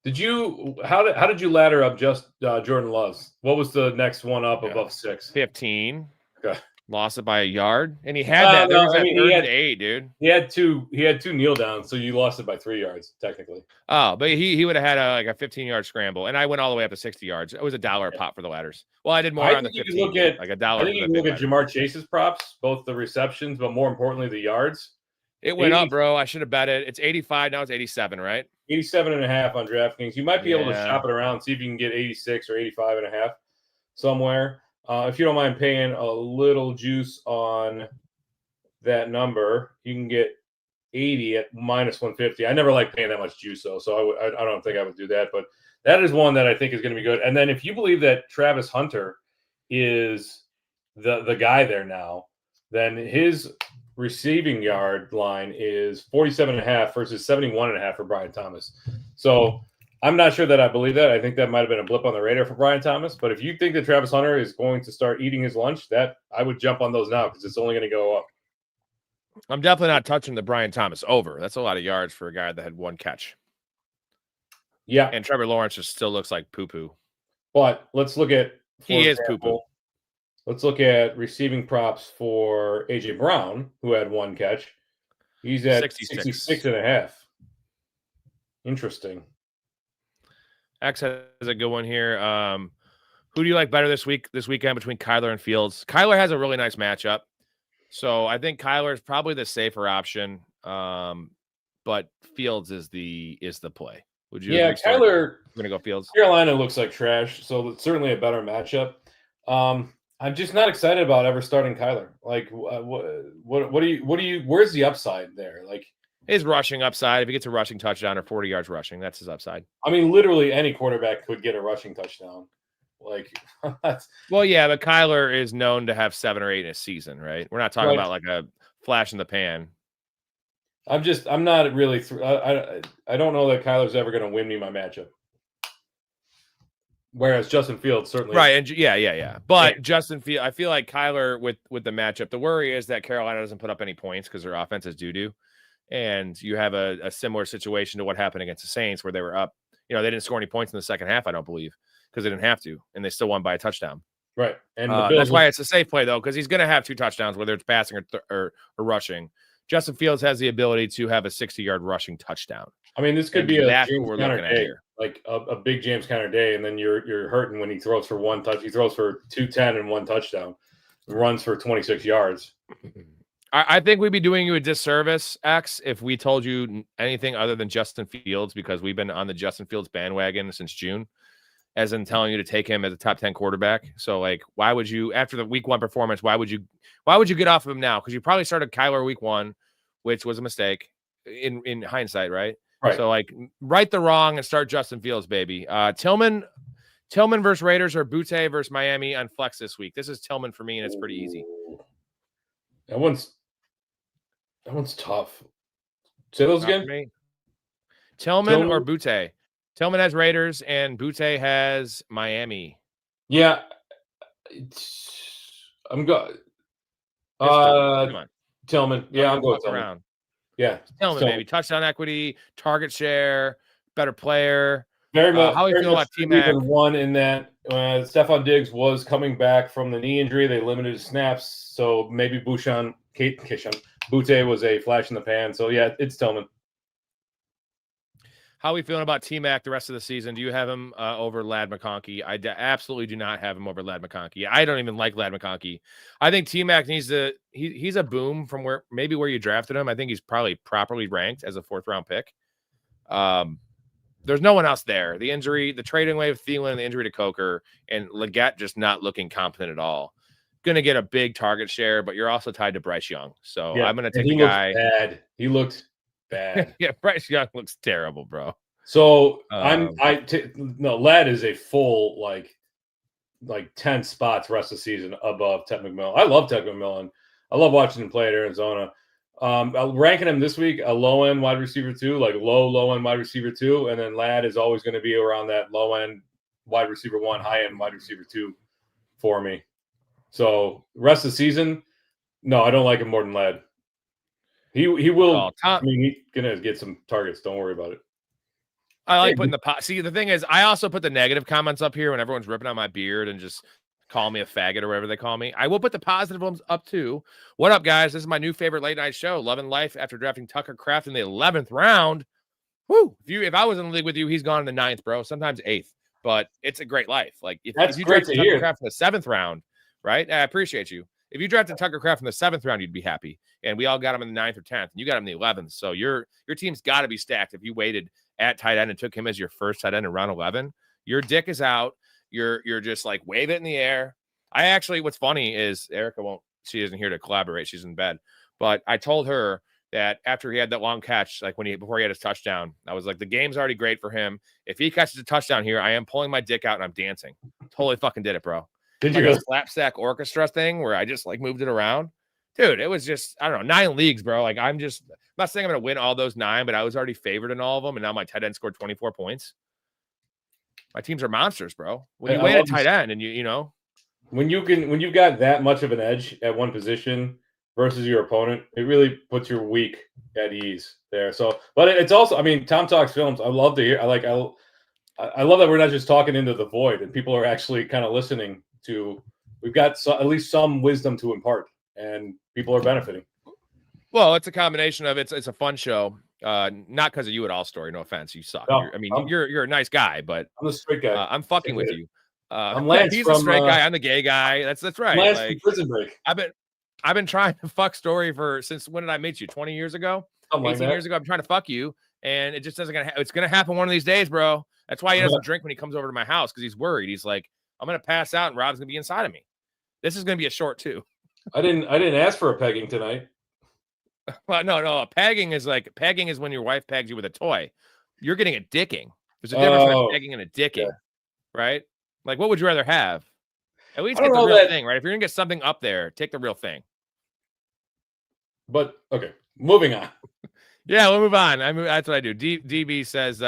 How did you ladder up Jordan Love's? What was the next one up above 6? 15. Okay. Lost it by a yard. And he had that. There was that 3rd and 8, dude. He had two kneel downs, so you lost it by 3 yards, technically. Oh, but he would have had a 15-yard scramble. And I went all the way up to 60 yards. It was $1 a pop for the ladders. Well, I did more on the 15. Like $1. I think you can look at Jamar Chase's props, both the receptions, but more importantly, the yards. It went up, bro. I should have bet it. It's 85. Now it's 87, right? 87.5 on DraftKings. You might be able to shop it around, see if you can get 86 or 85.5 somewhere. If you don't mind paying a little juice on that number, you can get 80 at minus 150. I never like paying that much juice, though, so I don't think I would do that. But that is one that I think is going to be good. And then if you believe that Travis Hunter is the guy there now, then his receiving yard line is 47.5 versus 71.5 for Brian Thomas. So I'm not sure that I believe that. I think that might have been a blip on the radar for Brian Thomas. But if you think that Travis Hunter is going to start eating his lunch, that I would jump on those now because it's only going to go up. I'm definitely not touching the Brian Thomas over. That's a lot of yards for a guy that had 1 catch. Yeah. And Trevor Lawrence just still looks like poo-poo. But let's look at – he is poo-poo. Let's look at receiving props for A.J. Brown, who had 1 catch. He's at 66.5. Interesting. X has a good one here. Who do you like better this weekend between Kyler and Fields? Kyler has a really nice matchup. So I think Kyler is probably the safer option. But Fields is the play. Would you? Yeah, Kyler. I'm going to go Fields. Carolina looks like trash, so it's certainly a better matchup. I'm just not excited about ever starting Kyler. Like, what do you? Where's the upside there? Like his rushing upside. If he gets a rushing touchdown or 40 yards rushing, that's his upside. I mean, literally any quarterback could get a rushing touchdown. Like, well, yeah, but Kyler is known to have 7 or 8 in a season, right? We're not talking about like a flash in the pan. I'm not really. I don't know that Kyler's ever going to win me my matchup. Whereas Justin Fields certainly right, and yeah. But Justin Fields, I feel like Kyler with the matchup. The worry is that Carolina doesn't put up any points because their offense is doo-doo, and you have a similar situation to what happened against the Saints where they were up. They didn't score any points in the second half. I don't believe because they didn't have to, and they still won by a touchdown. Right, and that's why it's a safe play though because he's going to have 2 touchdowns whether it's passing or rushing. Justin Fields has the ability to have a 60-yard rushing touchdown. I mean, this could be a James Conner day, like a big James Conner day, and then you're hurting when he throws for 1 touch. He throws for 210 and 1 touchdown, runs for 26 yards. I think we'd be doing you a disservice, X, if we told you anything other than Justin Fields because we've been on the Justin Fields bandwagon since June, as in telling you to take him as a top 10 quarterback. So, like, why would you after the week 1 performance? Why would you get off of him now? Because you probably started Kyler week 1, which was a mistake in hindsight, right? Right. So, like, right the wrong and start Justin Fields, baby. Tillman versus Raiders or Butte versus Miami on flex this week. This is Tillman for me, and it's pretty easy. That one's tough. Say those again. Tillman or Butte? Tillman has Raiders, and Butte has Miami. Yeah. I'm going. Tillman. Yeah, I'm going Tillman. Around. Yeah. Tillman, baby. Touchdown equity, target share, better player. Very much. How do you feel about T-Mac? One in that Stephon Diggs was coming back from the knee injury. They limited his snaps, so maybe Butte was a flash in the pan. So, yeah, it's Tillman. How are we feeling about T-Mac the rest of the season? Do you have him over Ladd McConkey? I absolutely do not have him over Ladd McConkey. I don't even like Ladd McConkey. I think T-Mac needs to – he's a boom from where you drafted him. I think he's probably properly ranked as a 4th-round pick. There's no one else there. The injury, the trading away of Thielen, the injury to Coker, and Leggett just not looking competent at all. Going to get a big target share, but you're also tied to Bryce Young. So I'm going to take the guy. He looked bad. Yeah, Bryce Young looks terrible, bro. So Ladd is a full like 10 spots rest of the season above Ted McMillan. I love Ted McMillan. I love watching him play at Arizona. Ranking him this week, a low end wide receiver 2, like low end wide receiver 2, and then Ladd is always going to be around that low end wide receiver 1, high end wide receiver 2 for me. So rest of the season, no, I don't like him more than Ladd. He will. I mean, he's gonna get some targets. Don't worry about it. I like putting see, the thing is, I also put the negative comments up here when everyone's ripping on my beard and just call me a faggot or whatever they call me. I will put the positive ones up too. What up, guys? This is my new favorite late night show, Loving Life, after drafting Tucker Kraft in the 11th round. Woo! If I was in the league with you, he's gone in the 9th, bro. Sometimes 8th, but it's a great life. Like if you drafted Tucker Kraft in the 7th round, right? I appreciate you. If you drafted Tucker Kraft in the 7th round, you'd be happy. And we all got him in the 9th or 10th, and you got him in the 11th. So your team's got to be stacked if you waited at tight end and took him as your first tight end in round 11. Your dick is out. You're just like wave it in the air. I actually, what's funny is she isn't here to collaborate. She's in bed. But I told her that after he had that long catch, like before he had his touchdown, I was like, the game's already great for him. If he catches a touchdown here, I am pulling my dick out and I'm dancing. Totally fucking did it, bro. Did you go slapsack orchestra thing where I just like moved it around? Dude, it was just, I don't know, 9 leagues, bro. Like I'm not saying I'm going to win all those 9, but I was already favored in all of them. And now my tight end scored 24 points. My teams are monsters, bro. When you wait at tight end and you know, when you've got that much of an edge at one position versus your opponent, it really puts your week at ease there. So, but it's also, I mean, Tom Talks Films, I love to hear. I love that we're not just talking into the void and people are actually kind of listening to, we've got at least some wisdom to impart and people are benefiting. Well, it's a combination of it's a fun show. Not because of you at all, Story. No offense, you suck. No, you're a nice guy, but I'm the straight guy. I'm fucking with you. I'm Lance. He's the straight guy. I'm the gay guy. That's right. Lance from Prison Break. I've been trying to fuck Story since when did I meet you? 20 years ago? 18 years ago. I'm trying to fuck you, and it just doesn't it's gonna happen one of these days, bro. That's why he doesn't drink when he comes over to my house because he's worried. He's like, I'm gonna pass out and Rob's gonna be inside of me. This is gonna be a short too. I didn't ask for a pegging tonight. Well, no. Pegging is when your wife pegs you with a toy. You're getting a dicking. There's a difference between pegging and a dicking, right? Like, what would you rather have? At least get the real thing, right? If you're gonna get something up there, take the real thing. But okay, moving on. Yeah, we'll move on. That's what I do. DB says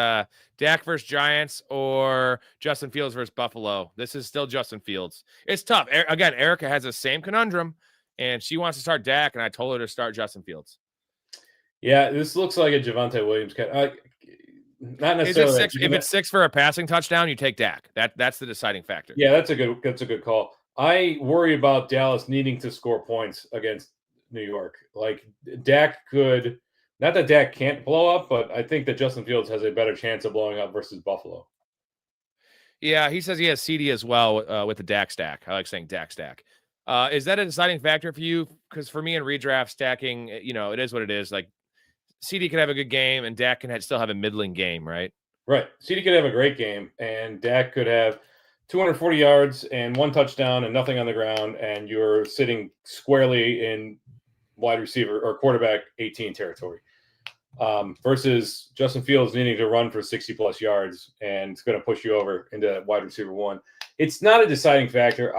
Dak versus Giants or Justin Fields versus Buffalo. This is still Justin Fields. It's tough. Again, Erica has the same conundrum, and she wants to start Dak, and I told her to start Justin Fields. Yeah, this looks like a Javonte Williams kind. Not necessarily. If it's 6 for a passing touchdown, you take Dak. That's the deciding factor. Yeah, that's a good call. I worry about Dallas needing to score points against New York. Like Dak could. Not that Dak can't blow up, but I think that Justin Fields has a better chance of blowing up versus Buffalo. Yeah, he says he has CD as well with the Dak stack. I like saying Dak stack. Is that a deciding factor for you? Because for me in redraft stacking, it is what it is. Like CD could have a good game and Dak can still have a middling game, right? Right. CD could have a great game and Dak could have 240 yards and 1 touchdown and nothing on the ground, and you're sitting squarely in wide receiver or quarterback 18 territory. Versus Justin Fields needing to run for 60 plus yards and it's going to push you over into wide receiver 1. It's not a deciding factor.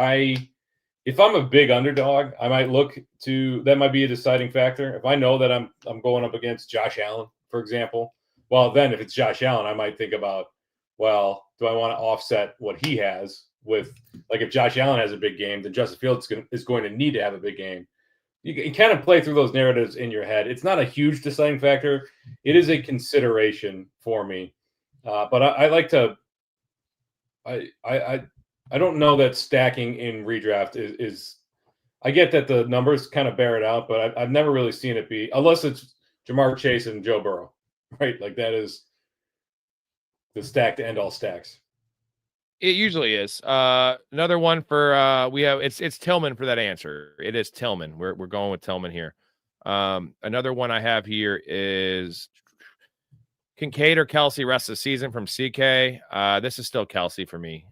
If I'm a big underdog, I might look to that might be a deciding factor. If I know that I'm going up against Josh Allen, for example, well, then if it's Josh Allen, I might think about, well, do I want to offset what he has with, like, if Josh Allen has a big game, then Justin Fields is going to need to have a big game. You kind of play through those narratives in your head. It's not a huge deciding factor. It is a consideration for me. But I like to I don't know that stacking in redraft is I get that the numbers kind of bear it out, but I've never really seen it be, unless it's Jamar Chase and Joe Burrow, right? Like that is the stack to end all stacks. It usually is. Another one for we have it's Tillman for that answer. It is Tillman. We're going with Tillman here. Another one I have here is Kincaid or Kelsey rest of the season from CK. This is still Kelsey for me.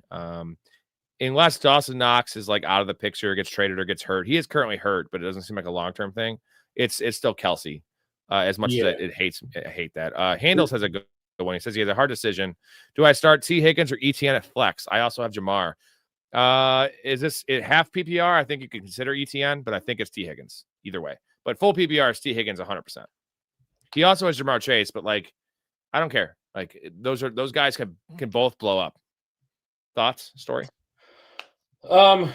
Unless Dawson Knox is like out of the picture, gets traded or gets hurt. He is currently hurt, but it doesn't seem like a long-term thing. It's still Kelsey. As much as I hate that. Handles has a good one. He says he has a hard decision. Do I start T. Higgins or ETN at flex? I also have Jamar. Is this half PPR? I think you could consider ETN, but I think it's T. Higgins either way. But full PPR is T. Higgins 100%. He also has Jamar Chase, but like, I don't care. Like those guys can both blow up. Thoughts, Story? I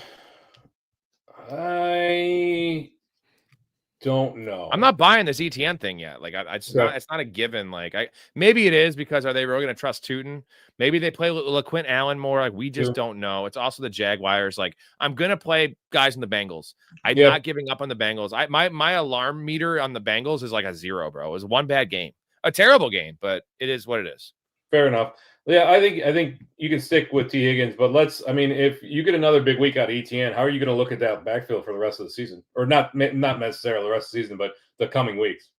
don't know. I'm not buying this ETN thing yet. Like, it's not a given. Like, maybe it is because are they really going to trust Tootin? Maybe they play LaQuint Allen more. Like, we just don't know. It's also the Jaguars. Like, I'm going to play guys in the Bengals. I'm not giving up on the Bengals. My alarm meter on the Bengals is like a 0, bro. It was one bad game, a terrible game, but it is what it is. Fair enough. Yeah, I think you can stick with T. Higgins, but if you get another big week out of ETN, how are you going to look at that backfield for the rest of the season? Or not necessarily the rest of the season, but the coming weeks.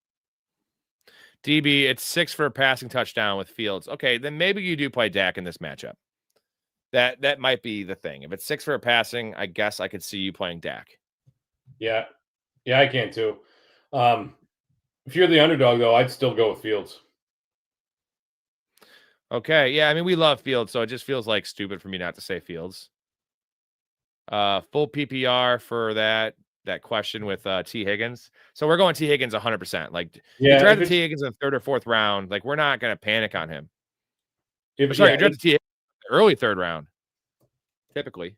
DB, it's 6 for a passing touchdown with Fields. Okay, then maybe you do play Dak in this matchup. That might be the thing. If it's 6 for a passing, I guess I could see you playing Dak. Yeah, I can too. If you're the underdog, though, I'd still go with Fields. Okay, yeah, I mean, we love Fields, so it just feels like stupid for me not to say Fields. Full PPR for that question with T. Higgins. So we're going T. Higgins 100%. Like, you drafted T. Higgins in the 3rd or 4th round. Like, we're not going to panic on him. You drafted T. Higgins in the early 3rd round, typically.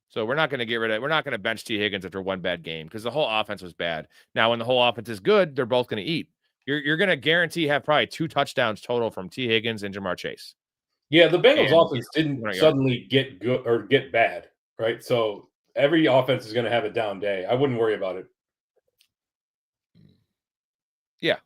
So we're not going to we're not going to bench T. Higgins after one bad game because the whole offense was bad. Now, when the whole offense is good, they're both going to eat. You're going to guarantee have probably 2 touchdowns total from T. Higgins and Jamar Chase. Yeah, the Bengals offense didn't suddenly get good or get bad, right? So every offense is going to have a down day. I wouldn't worry about it. Yeah.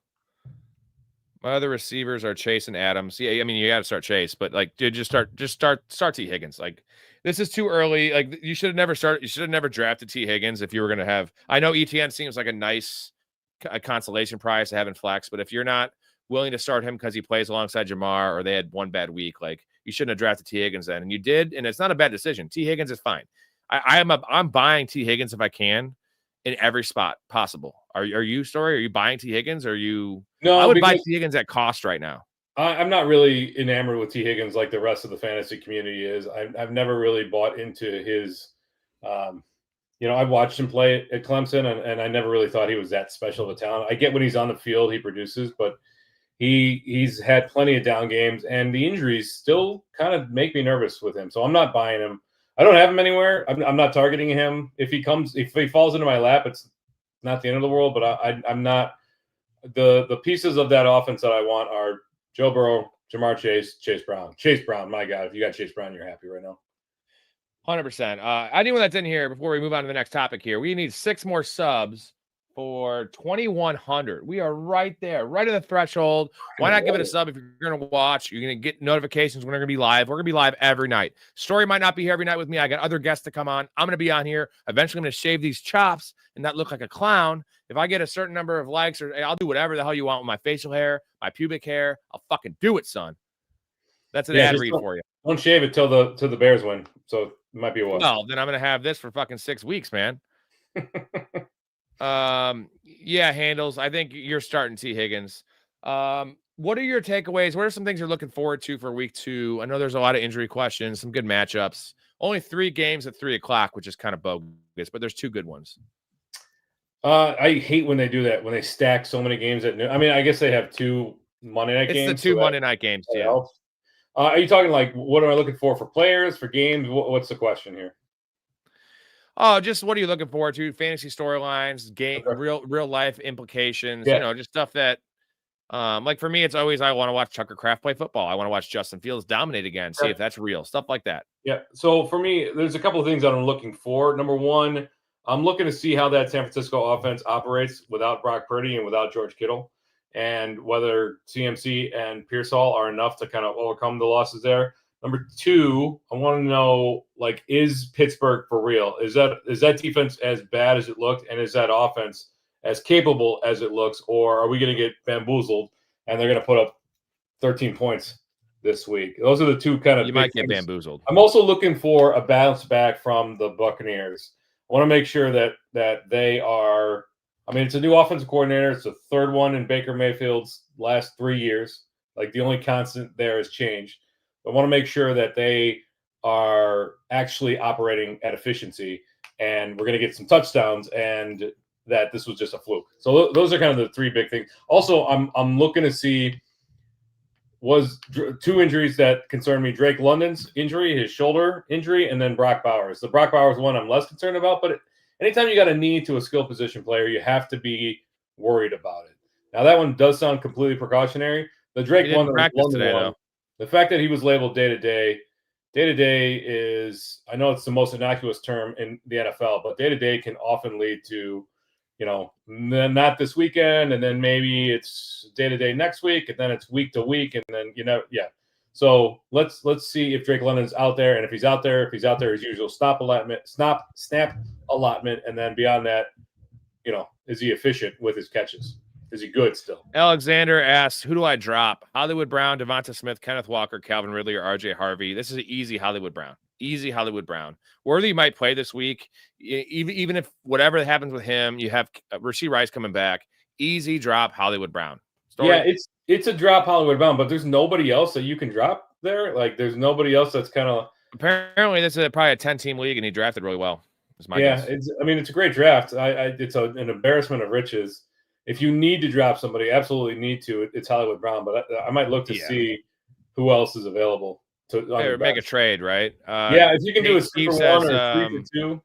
My other receivers are Chase and Adams. Yeah, I mean, you got to start Chase, but like, dude, just start T. Higgins. Like, this is too early. Like, you should have never started. You should have never drafted T. Higgins if you were going to have. I know ETN seems like a nice consolation prize to have in flex, but if you're not willing to start him because he plays alongside Jamar or they had one bad week, like, you shouldn't have drafted T. Higgins then, and you did, and it's not a bad decision. T. Higgins is fine. I'm buying T. Higgins if I can in every spot possible. Are you, Story? Are you buying T. Higgins? Or are you? No, I would buy T. Higgins at cost right now. I'm not really enamored with T. Higgins like the rest of the fantasy community is. I've never really bought into his. I watched him play at Clemson, and I never really thought he was that special of a talent. I get when he's on the field, he produces, but he's had plenty of down games, and the injuries still kind of make me nervous with him. So I'm not buying him. I don't have him anywhere. I'm not targeting him. If he falls into my lap, it's not the end of the world. But I'm not. The pieces of that offense that I want are Joe Burrow, Jamar Chase, Chase Brown. My God, if you got Chase Brown, you're happy right now. 100%. Anyone that's in here, before we move on to the next topic here, we need 6 more subs for 2,100. We are right there, right at the threshold. Why not give it a sub if you're going to watch? You're going to get notifications when we're going to be live. We're going to be live every night. Story might not be here every night with me. I got other guests to come on. I'm going to be on here. Eventually, I'm going to shave these chops and not look like a clown. If I get a certain number of likes, or I'll do whatever the hell you want with my facial hair, my pubic hair. I'll fucking do it, son. That's an ad read for you. Don't shave it till the Bears win. So it might be a while. Well, then I'm going to have this for fucking 6 weeks, man. Handles. I think you're starting T. Higgins. What are your takeaways? What are some things you're looking forward to for week 2? I know there's a lot of injury questions, some good matchups. Only 3 games at 3:00, which is kind of bogus, but there's 2 good ones. I hate when they do that, when they stack so many games at noon. I mean, I guess they have 2 Monday night games. It's the 2 Monday night games, yeah. Are you talking like, what am I looking for players, for games? What's the question here? Oh, just what are you looking forward to? Fantasy storylines, game, real life implications, just stuff that, like for me, it's always, I want to watch Tucker Kraft play football. I want to watch Justin Fields dominate again, see if that's real, stuff like that. Yeah. So for me, there's a couple of things that I'm looking for. Number one, I'm looking to see how that San Francisco offense operates without Brock Purdy and without George Kittle, and whether CMC and Pearsall are enough to kind of overcome the losses there. Number 2, I want to know, like, is Pittsburgh for real? Is that defense as bad as it looked, and is that offense as capable as it looks, or are we going to get bamboozled and they're going to put up 13 points this week? Those are the 2 kind of. You might get bamboozled. I'm also looking for a bounce back from the Buccaneers. I want to make sure that they are. I mean, it's a new offensive coordinator. It's the 3rd one in Baker Mayfield's last 3 years. Like, the only constant there has changed. I want to make sure that they are actually operating at efficiency, and we're going to get some touchdowns. And that this was just a fluke. So those are kind of the three big things. Also, I'm looking to see was two injuries that concern me: Drake London's injury, his shoulder injury, and then Brock Bowers. The Brock Bowers one I'm less concerned about, but anytime you got a knee to a skill position player, you have to be worried about it. Now that one does sound completely precautionary. The Drake London today, one, the fact that he was labeled day-to-day is, I know it's the most innocuous term in the NFL, but day-to-day can often lead to, not this weekend, and then maybe it's day-to-day next week, and then it's week to week, and then, So let's see if Drake London's out there, and if he's out there, his usual snap allotment, and then beyond that, is he efficient with his catches? Is he good still? Alexander asks, who do I drop? Hollywood Brown, Devonta Smith, Kenneth Walker, Calvin Ridley, or RJ Harvey? This is an easy Hollywood Brown. Easy Hollywood Brown. Worthy might play this week. Even if whatever happens with him, you have Rashee Rice coming back. Easy drop Hollywood Brown. Story. Yeah, it's a drop Hollywood Brown, but there's nobody else that you can drop there. Like, there's nobody else that's kind of. Apparently, this is probably a 10-team league, and he drafted really well. Guess. It's a great draft. It's an embarrassment of riches. If you need to drop somebody, absolutely need to. It's Hollywood Brown, but I might look to see who else is available to make a trade, right? If you can do a Steve says, 1 or 3 for 2.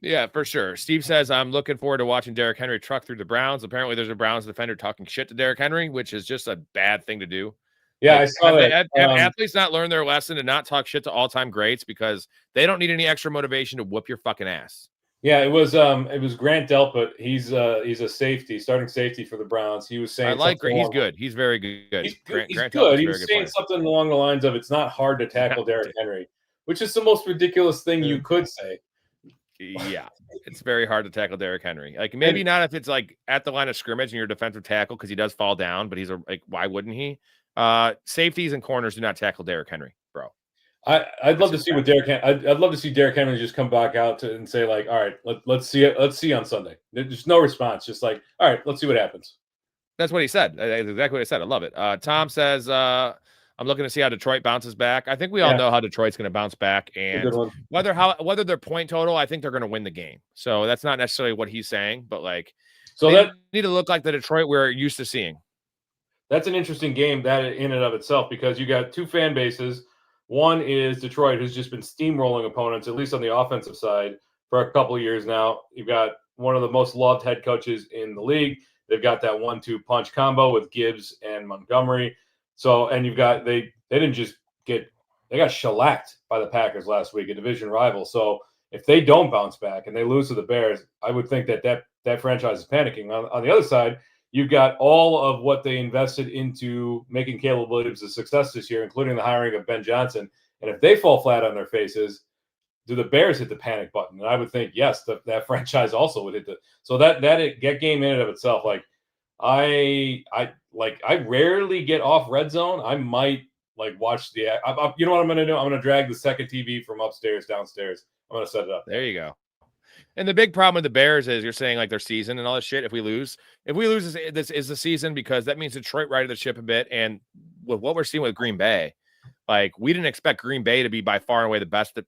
Yeah, for sure. Steve says, I'm looking forward to watching Derrick Henry truck through the Browns. Apparently, there's a Browns defender talking shit to Derrick Henry, which is just a bad thing to do. Yeah, I saw that. Athletes not learn their lesson and not talk shit to all-time greats because they don't need any extra motivation to whoop your fucking ass. Yeah, it was Grant Delpit. He's a safety, starting safety for the Browns. He was saying he's good. He's very good. He's good. He was saying something along the lines of, it's not hard to tackle Derrick Henry, which is the most ridiculous thing you could say. Yeah, it's very hard to tackle Derrick Henry. Like, maybe not if it's like at the line of scrimmage and you're a defensive tackle, because he does fall down, but why wouldn't he? Safeties and corners do not tackle Derrick Henry, bro. I'd love to see what I'd love to see Derrick Henry just come back out and say, like, all right, let's see it. Let's see on Sunday. There's no response. Just like, all right, let's see what happens. That's what he said. That's exactly what I said. I love it. Tom says, I'm looking to see how Detroit bounces back. I think we all know how Detroit's going to bounce back, and whether their point total, I think they're going to win the game. So that's not necessarily what he's saying, but they need to look like the Detroit we're used to seeing. That's an interesting game, that in and of itself, because you got two fan bases. One is Detroit, who's just been steamrolling opponents, at least on the offensive side, for a couple of years now. You've got one of the most loved head coaches in the league. They've got that 1-2 punch combo with Gibbs and Montgomery. So, and you've got they got shellacked by the Packers last week, a division rival. So if they don't bounce back and they lose to the Bears, I would think that franchise is panicking. On the other side, you've got all of what they invested into making Caleb Williams a success this year, including the hiring of Ben Johnson. And if they fall flat on their faces, do the Bears hit the panic button? And I would think, yes, that franchise also would hit so that game in and of itself, like, I rarely get off red zone. I might watch you know what I'm going to do? I'm going to drag the second TV from upstairs downstairs. I'm going to set it up. There you go. And the big problem with the Bears is you're saying like their season and all this shit. If we lose, this is the season, because that means Detroit righted the ship a bit. And with what we're seeing with Green Bay, like, we didn't expect Green Bay to be by far and away the best,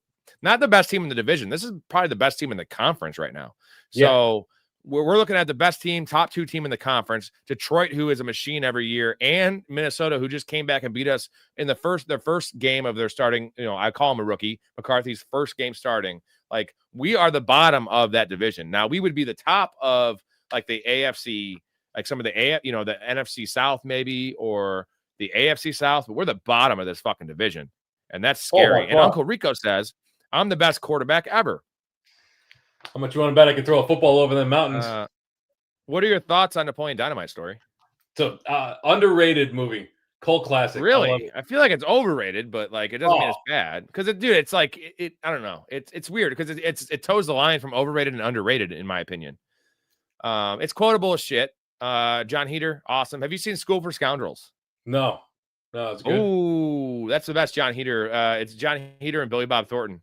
not the best team in the division. This is probably the best team in the conference right now. So we're looking at the best team, top 2 team in the conference. Detroit, who is a machine every year, and Minnesota, who just came back and beat us in their first game of their starting. I call him a rookie, McCarthy's first game starting. Like, we are the bottom of that division. Now, we would be the top of like the AFC, like some of the the NFC South maybe, or the AFC South, but we're the bottom of this fucking division, and that's scary. And Uncle Rico says, I'm the best quarterback ever. How much you want to bet I can throw a football over the mountains? What are your thoughts on Napoleon Dynamite story? So underrated movie, cult classic. Really? I feel like it's overrated, but like, it doesn't mean it's bad, because it's like I don't know. It's weird because it toes the line from overrated and underrated, in my opinion. It's quotable as shit. John Heater, awesome. Have you seen School for Scoundrels? No, it's good. Ooh, that's the best John Heater. It's John Heater and Billy Bob Thornton.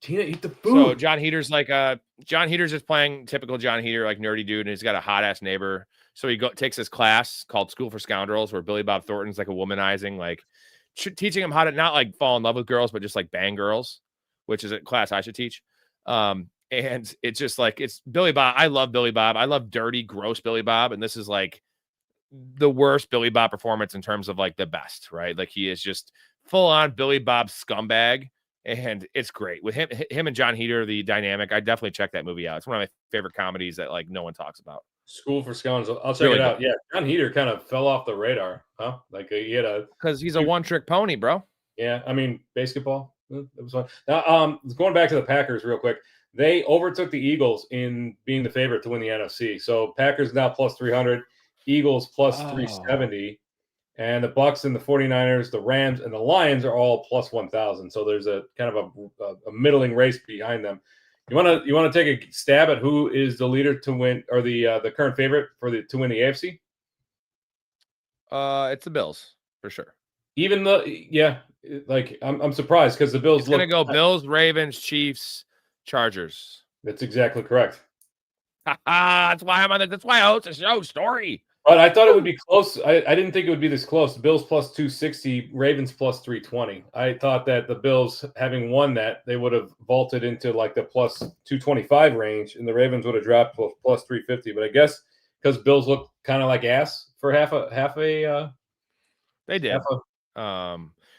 Tina, eat the food. So John Heater's just playing typical John Heater, like nerdy dude, and he's got a hot ass neighbor. So he takes this class called School for Scoundrels, where Billy Bob Thornton's like a womanizing, like teaching him how to not like fall in love with girls, but just like bang girls, which is a class I should teach. And it's just like, it's Billy Bob. I love Billy Bob. I love dirty, gross Billy Bob. And this is like the worst Billy Bob performance in terms of like the best, right? Like he is just full on Billy Bob scumbag. And it's great with him and John Heater, the dynamic. I definitely check that movie out. It's one of my favorite comedies that like no one talks about. School for Scoundrels. I'll check Really it out. good. Yeah, John Heater kind of fell off the radar, huh? Like he had because he's a one-trick pony, bro. Yeah, I mean basketball. It was fun. Now, going back to the Packers real quick. They overtook the Eagles in being the favorite to win the NFC. So Packers now plus 300, Eagles plus 370, and the Bucks and the 49ers, the Rams and the Lions are all plus 1,000. So there's a kind of a middling race behind them. You want to take a stab at who is the leader to win, or the current favorite to win the AFC? It's the Bills for sure. Even though, like I'm surprised because the Bills look. It's gonna go Bills, Ravens, Chiefs, Chargers. That's exactly correct. That's why I'm on. That's why I host a show. Story. But I thought it would be close. I didn't think it would be this close. Bills plus 260, Ravens plus 320. I thought that the Bills, having won that, they would have vaulted into like the plus 225 range, and the Ravens would have dropped plus 350. But I guess because Bills look kind of like ass for half a. They did.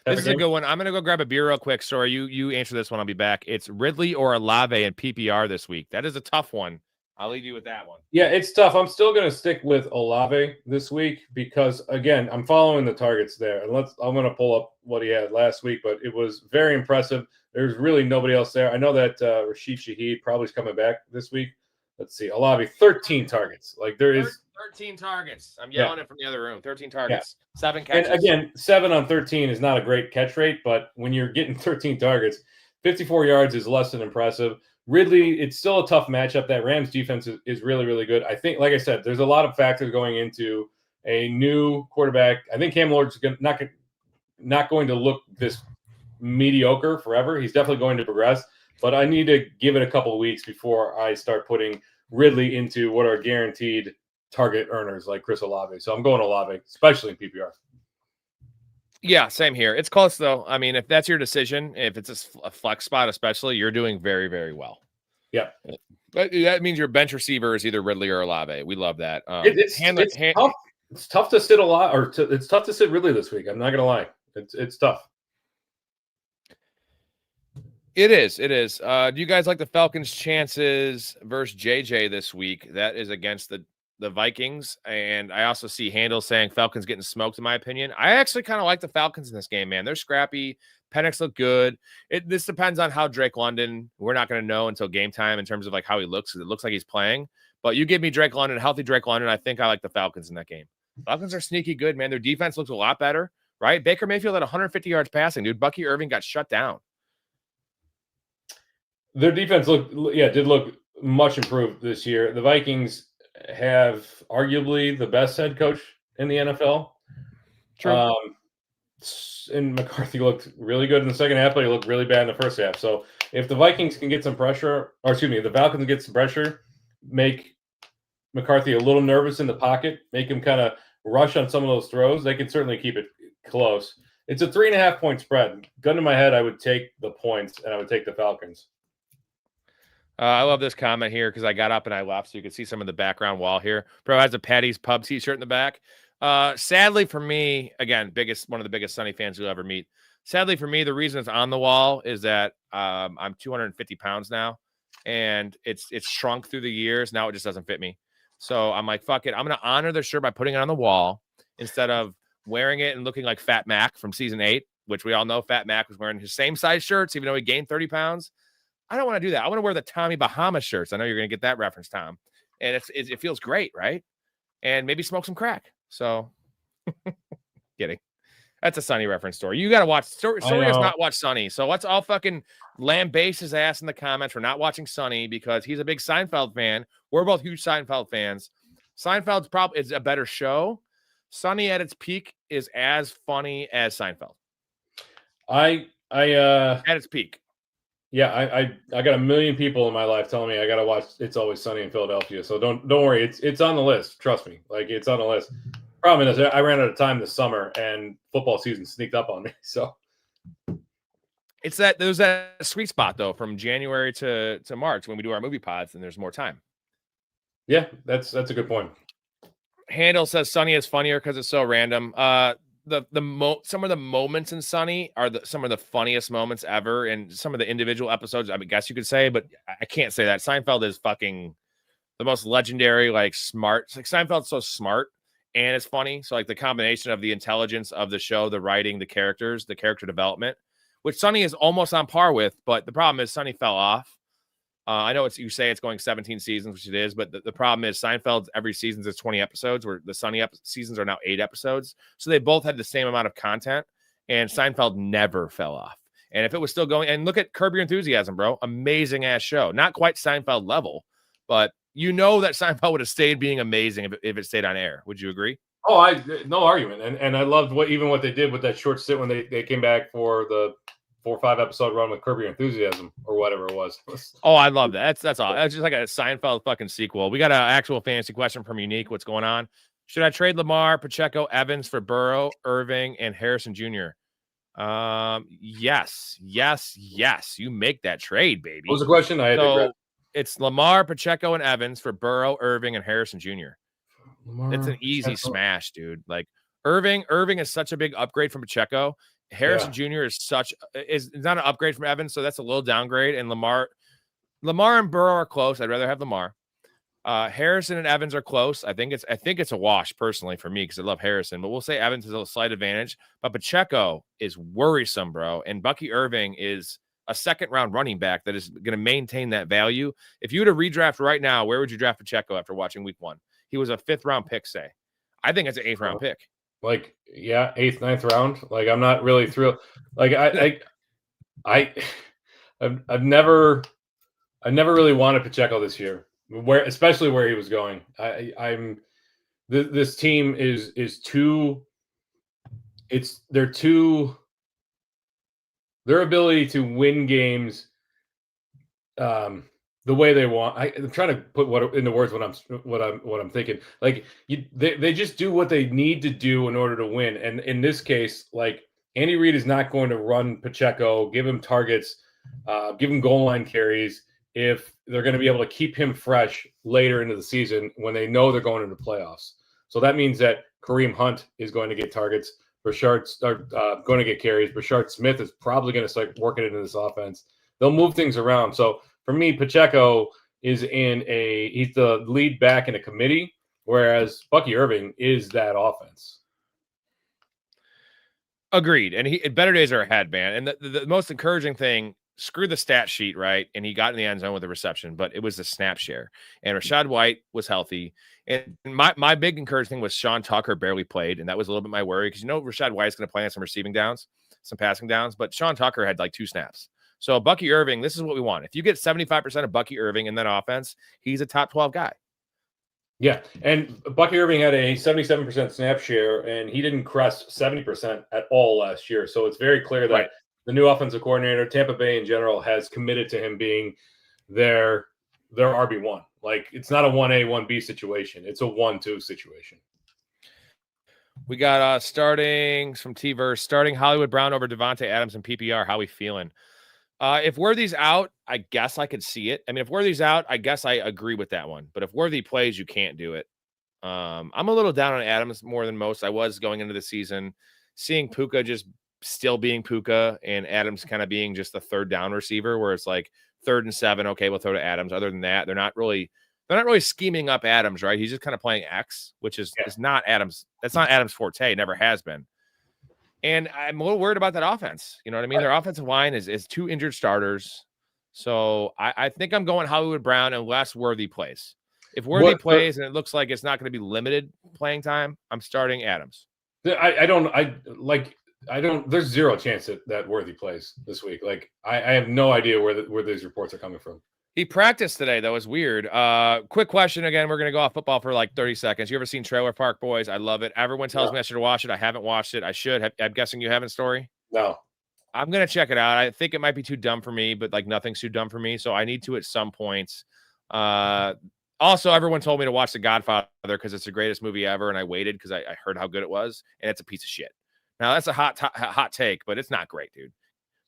This is a good one. I'm gonna go grab a beer real quick. Sorry, you answer this one. I'll be back. It's Ridley or Olave in PPR this week. That is a tough one. I'll leave you with that one. Yeah, it's tough. I'm still going to stick with Olave this week because, again, I'm following the targets there. And I'm going to pull up what he had last week, but it was very impressive. There's really nobody else there. I know that Rashid Shaheed probably is coming back this week. Let's see. Olave, 13 targets. Like there is 13 targets. I'm yelling it from the other room. 13 targets. 7 catches. And again, 7 on 13 is not a great catch rate, but when you're getting 13 targets, 54 yards is less than impressive. Ridley, it's still a tough matchup. That Rams defense is really, really good. I think, like I said, there's a lot of factors going into a new quarterback. I think Cam Lord's not going to look this mediocre forever. He's definitely going to progress, but I need to give it a couple of weeks before I start putting Ridley into what are guaranteed target earners like Chris Olave. So I'm going Olave, especially in PPR. Yeah, same here. It's close, though. I mean, if that's your decision, if it's a flex spot especially, you're doing very, very well. Yeah. But that means your bench receiver is either Ridley or Olave. We love that. It's tough. It's tough to sit it's tough to sit Ridley this week. I'm not going to lie. It's tough. It is. Do you guys like the Falcons' chances versus JJ this week? That is against the Vikings, and I also see Handel saying Falcons getting smoked, in my opinion. I actually kind of like the Falcons in this game, man. They're scrappy. Penix look good. This depends on how Drake London, we're not going to know until game time in terms of like how he looks, because it looks like he's playing. But you give me Drake London, healthy Drake London, I think I like the Falcons in that game. Falcons are sneaky good, man. Their defense looks a lot better, right? Baker Mayfield had 150 yards passing, dude. Bucky Irving got shut down. Their defense did look much improved this year. The Vikings have arguably the best head coach in the NFL. True. And McCarthy looked really good in the second half, but he looked really bad in the first half. So if the Vikings can get some pressure, if the Falcons get some pressure, make McCarthy a little nervous in the pocket, make him kind of rush on some of those throws, they can certainly keep it close. It's a 3.5-point spread. Gun to my head, I would take the points, and I would take the Falcons. I love this comment here because I got up and I left, so you can see some of the background wall here. Bro has a Patty's Pub t-shirt in the back. Sadly for me, again, one of the biggest Sunny fans you'll ever meet. Sadly for me, the reason it's on the wall is that I'm 250 pounds now, and it's shrunk through the years. Now it just doesn't fit me. So I'm like, fuck it. I'm going to honor the shirt by putting it on the wall instead of wearing it and looking like Fat Mac from season 8, which we all know Fat Mac was wearing his same size shirts, even though he gained 30 pounds. I don't want to do that. I want to wear the Tommy Bahama shirts. I know you're going to get that reference, Tom. And it feels great, right? And maybe smoke some crack. So, kidding. That's a Sunny reference story. You got to watch. Story has not watched Sunny. So let's all fucking lambaste his ass in the comments for not watching Sunny because he's a big Seinfeld fan. We're both huge Seinfeld fans. Seinfeld's probably is a better show. Sunny at its peak is as funny as Seinfeld. At its peak. Yeah, I got a million people in my life telling me I got to watch It's Always Sunny in Philadelphia. So don't worry, it's on the list. Trust me, like it's on the list. Problem is, I ran out of time this summer, and football season sneaked up on me. So There's that sweet spot though from January to March when we do our movie pods and there's more time. Yeah, that's a good point. Handel says Sunny is funnier because it's so random. Some of the moments in Sunny are some of the funniest moments ever, and some of the individual episodes, I guess you could say, but I can't say that. Seinfeld is fucking the most legendary, like smart. It's like Seinfeld's so smart and it's funny. So like the combination of the intelligence of the show, the writing, the characters, the character development, which Sunny is almost on par with, but the problem is Sunny fell off. I know you say it's going 17 seasons, which it is, but the problem is Seinfeld's every season is 20 episodes, where the Sunny seasons are now 8 episodes. So they both had the same amount of content, and Seinfeld never fell off. And if it was still going, and look at Curb Your Enthusiasm, bro, amazing ass show, not quite Seinfeld level, but you know that Seinfeld would have stayed being amazing if it stayed on air. Would you agree? Oh, no argument, and I loved what they did with that short stint when they came back for the 4 or 5 episode run with Curb Your Enthusiasm or whatever it was. Oh, I love that. That's all. That's just like a Seinfeld fucking sequel. We got an actual fantasy question from Unique. What's going on? Should I trade Lamar, Pacheco, Evans for Burrow, Irving, and Harrison Jr.? Yes. You make that trade, baby. What was the question? It's Lamar, Pacheco, and Evans for Burrow, Irving, and Harrison Jr. Lamar, it's an easy smash, dude. Like Irving is such a big upgrade from Pacheco. Harrison Jr. is not an upgrade from Evans, so that's a little downgrade. And Lamar and Burrow are close. I'd rather have Lamar. Harrison and Evans are close. I think it's a wash personally for me because I love Harrison, but we'll say Evans has a slight advantage. But Pacheco is worrisome, bro. And Bucky Irving is a second-round running back that is going to maintain that value. If you were to redraft right now, where would you draft Pacheco after watching week 1? He was a 5th-round pick, say. I think it's an 8th-round pick. Like, yeah, 8th, 9th round. Like, I'm not really thrilled. Like, I've never really wanted Pacheco this year, especially where he was going. This team is too. Their ability to win games, the way they want. I'm trying to put into words what I'm thinking. Like they just do what they need to do in order to win. And in this case, like Andy Reid is not going to run Pacheco, give him targets, give him goal line carries if they're going to be able to keep him fresh later into the season when they know they're going into the playoffs. So that means that Kareem Hunt is going to get targets. Brashard's going to get carries. Brashard Smith is probably going to start working into this offense. They'll move things around. So for me, Pacheco is he's the lead back in a committee, whereas Bucky Irving is that offense. Agreed. And better days are ahead, man. And the most encouraging thing, screw the stat sheet, right? And he got in the end zone with a reception, but it was the snap share. And Rachaad White was healthy. And my big encouraging thing was Sean Tucker barely played. And that was a little bit my worry because, Rachaad White's going to play on some receiving downs, some passing downs, but Sean Tucker had like 2 snaps. So Bucky Irving, this is what we want. If you get 75% of Bucky Irving in that offense, he's a top 12 guy. Yeah, and Bucky Irving had a 77% snap share, and he didn't crest 70% at all last year. So it's very clear that the new offensive coordinator, Tampa Bay in general, has committed to him being their RB1. Like, it's not a 1A, 1B situation. It's a 1-2 situation. We got starting from T-Verse, starting Hollywood Brown over Devontae Adams in PPR. How we feeling? If Worthy's out, I guess I could see it. I mean, if Worthy's out, I guess I agree with that one. But if Worthy plays, you can't do it. I'm a little down on Adams more than most. I was going into the season, seeing Puka just still being Puka and Adams kind of being just the third down receiver where it's like 3rd and 7. Okay, we'll throw to Adams. Other than that, they're not really scheming up Adams, right? He's just kind of playing X, which is not Adams. That's not Adams' forte. Never has been. And I'm a little worried about that offense. You know what I mean? Their offensive line is 2 injured starters. So I think I'm going Hollywood Brown unless Worthy plays. If Worthy plays and it looks like it's not going to be limited playing time, I'm starting Adams. I don't. There's zero chance that Worthy plays this week. Like I have no idea where these reports are coming from. He practiced today, though. It's weird. Quick question again. We're gonna go off football for like 30 seconds. You ever seen Trailer Park Boys? I love it. Everyone tells me I should watch it. I haven't watched it. I should. I'm guessing you haven't, Story? No. I'm gonna check it out. I think it might be too dumb for me, but like nothing's too dumb for me. So I need to at some points. Also, everyone told me to watch The Godfather because it's the greatest movie ever, and I waited because I heard how good it was, and it's a piece of shit. Now that's a hot take, but it's not great, dude.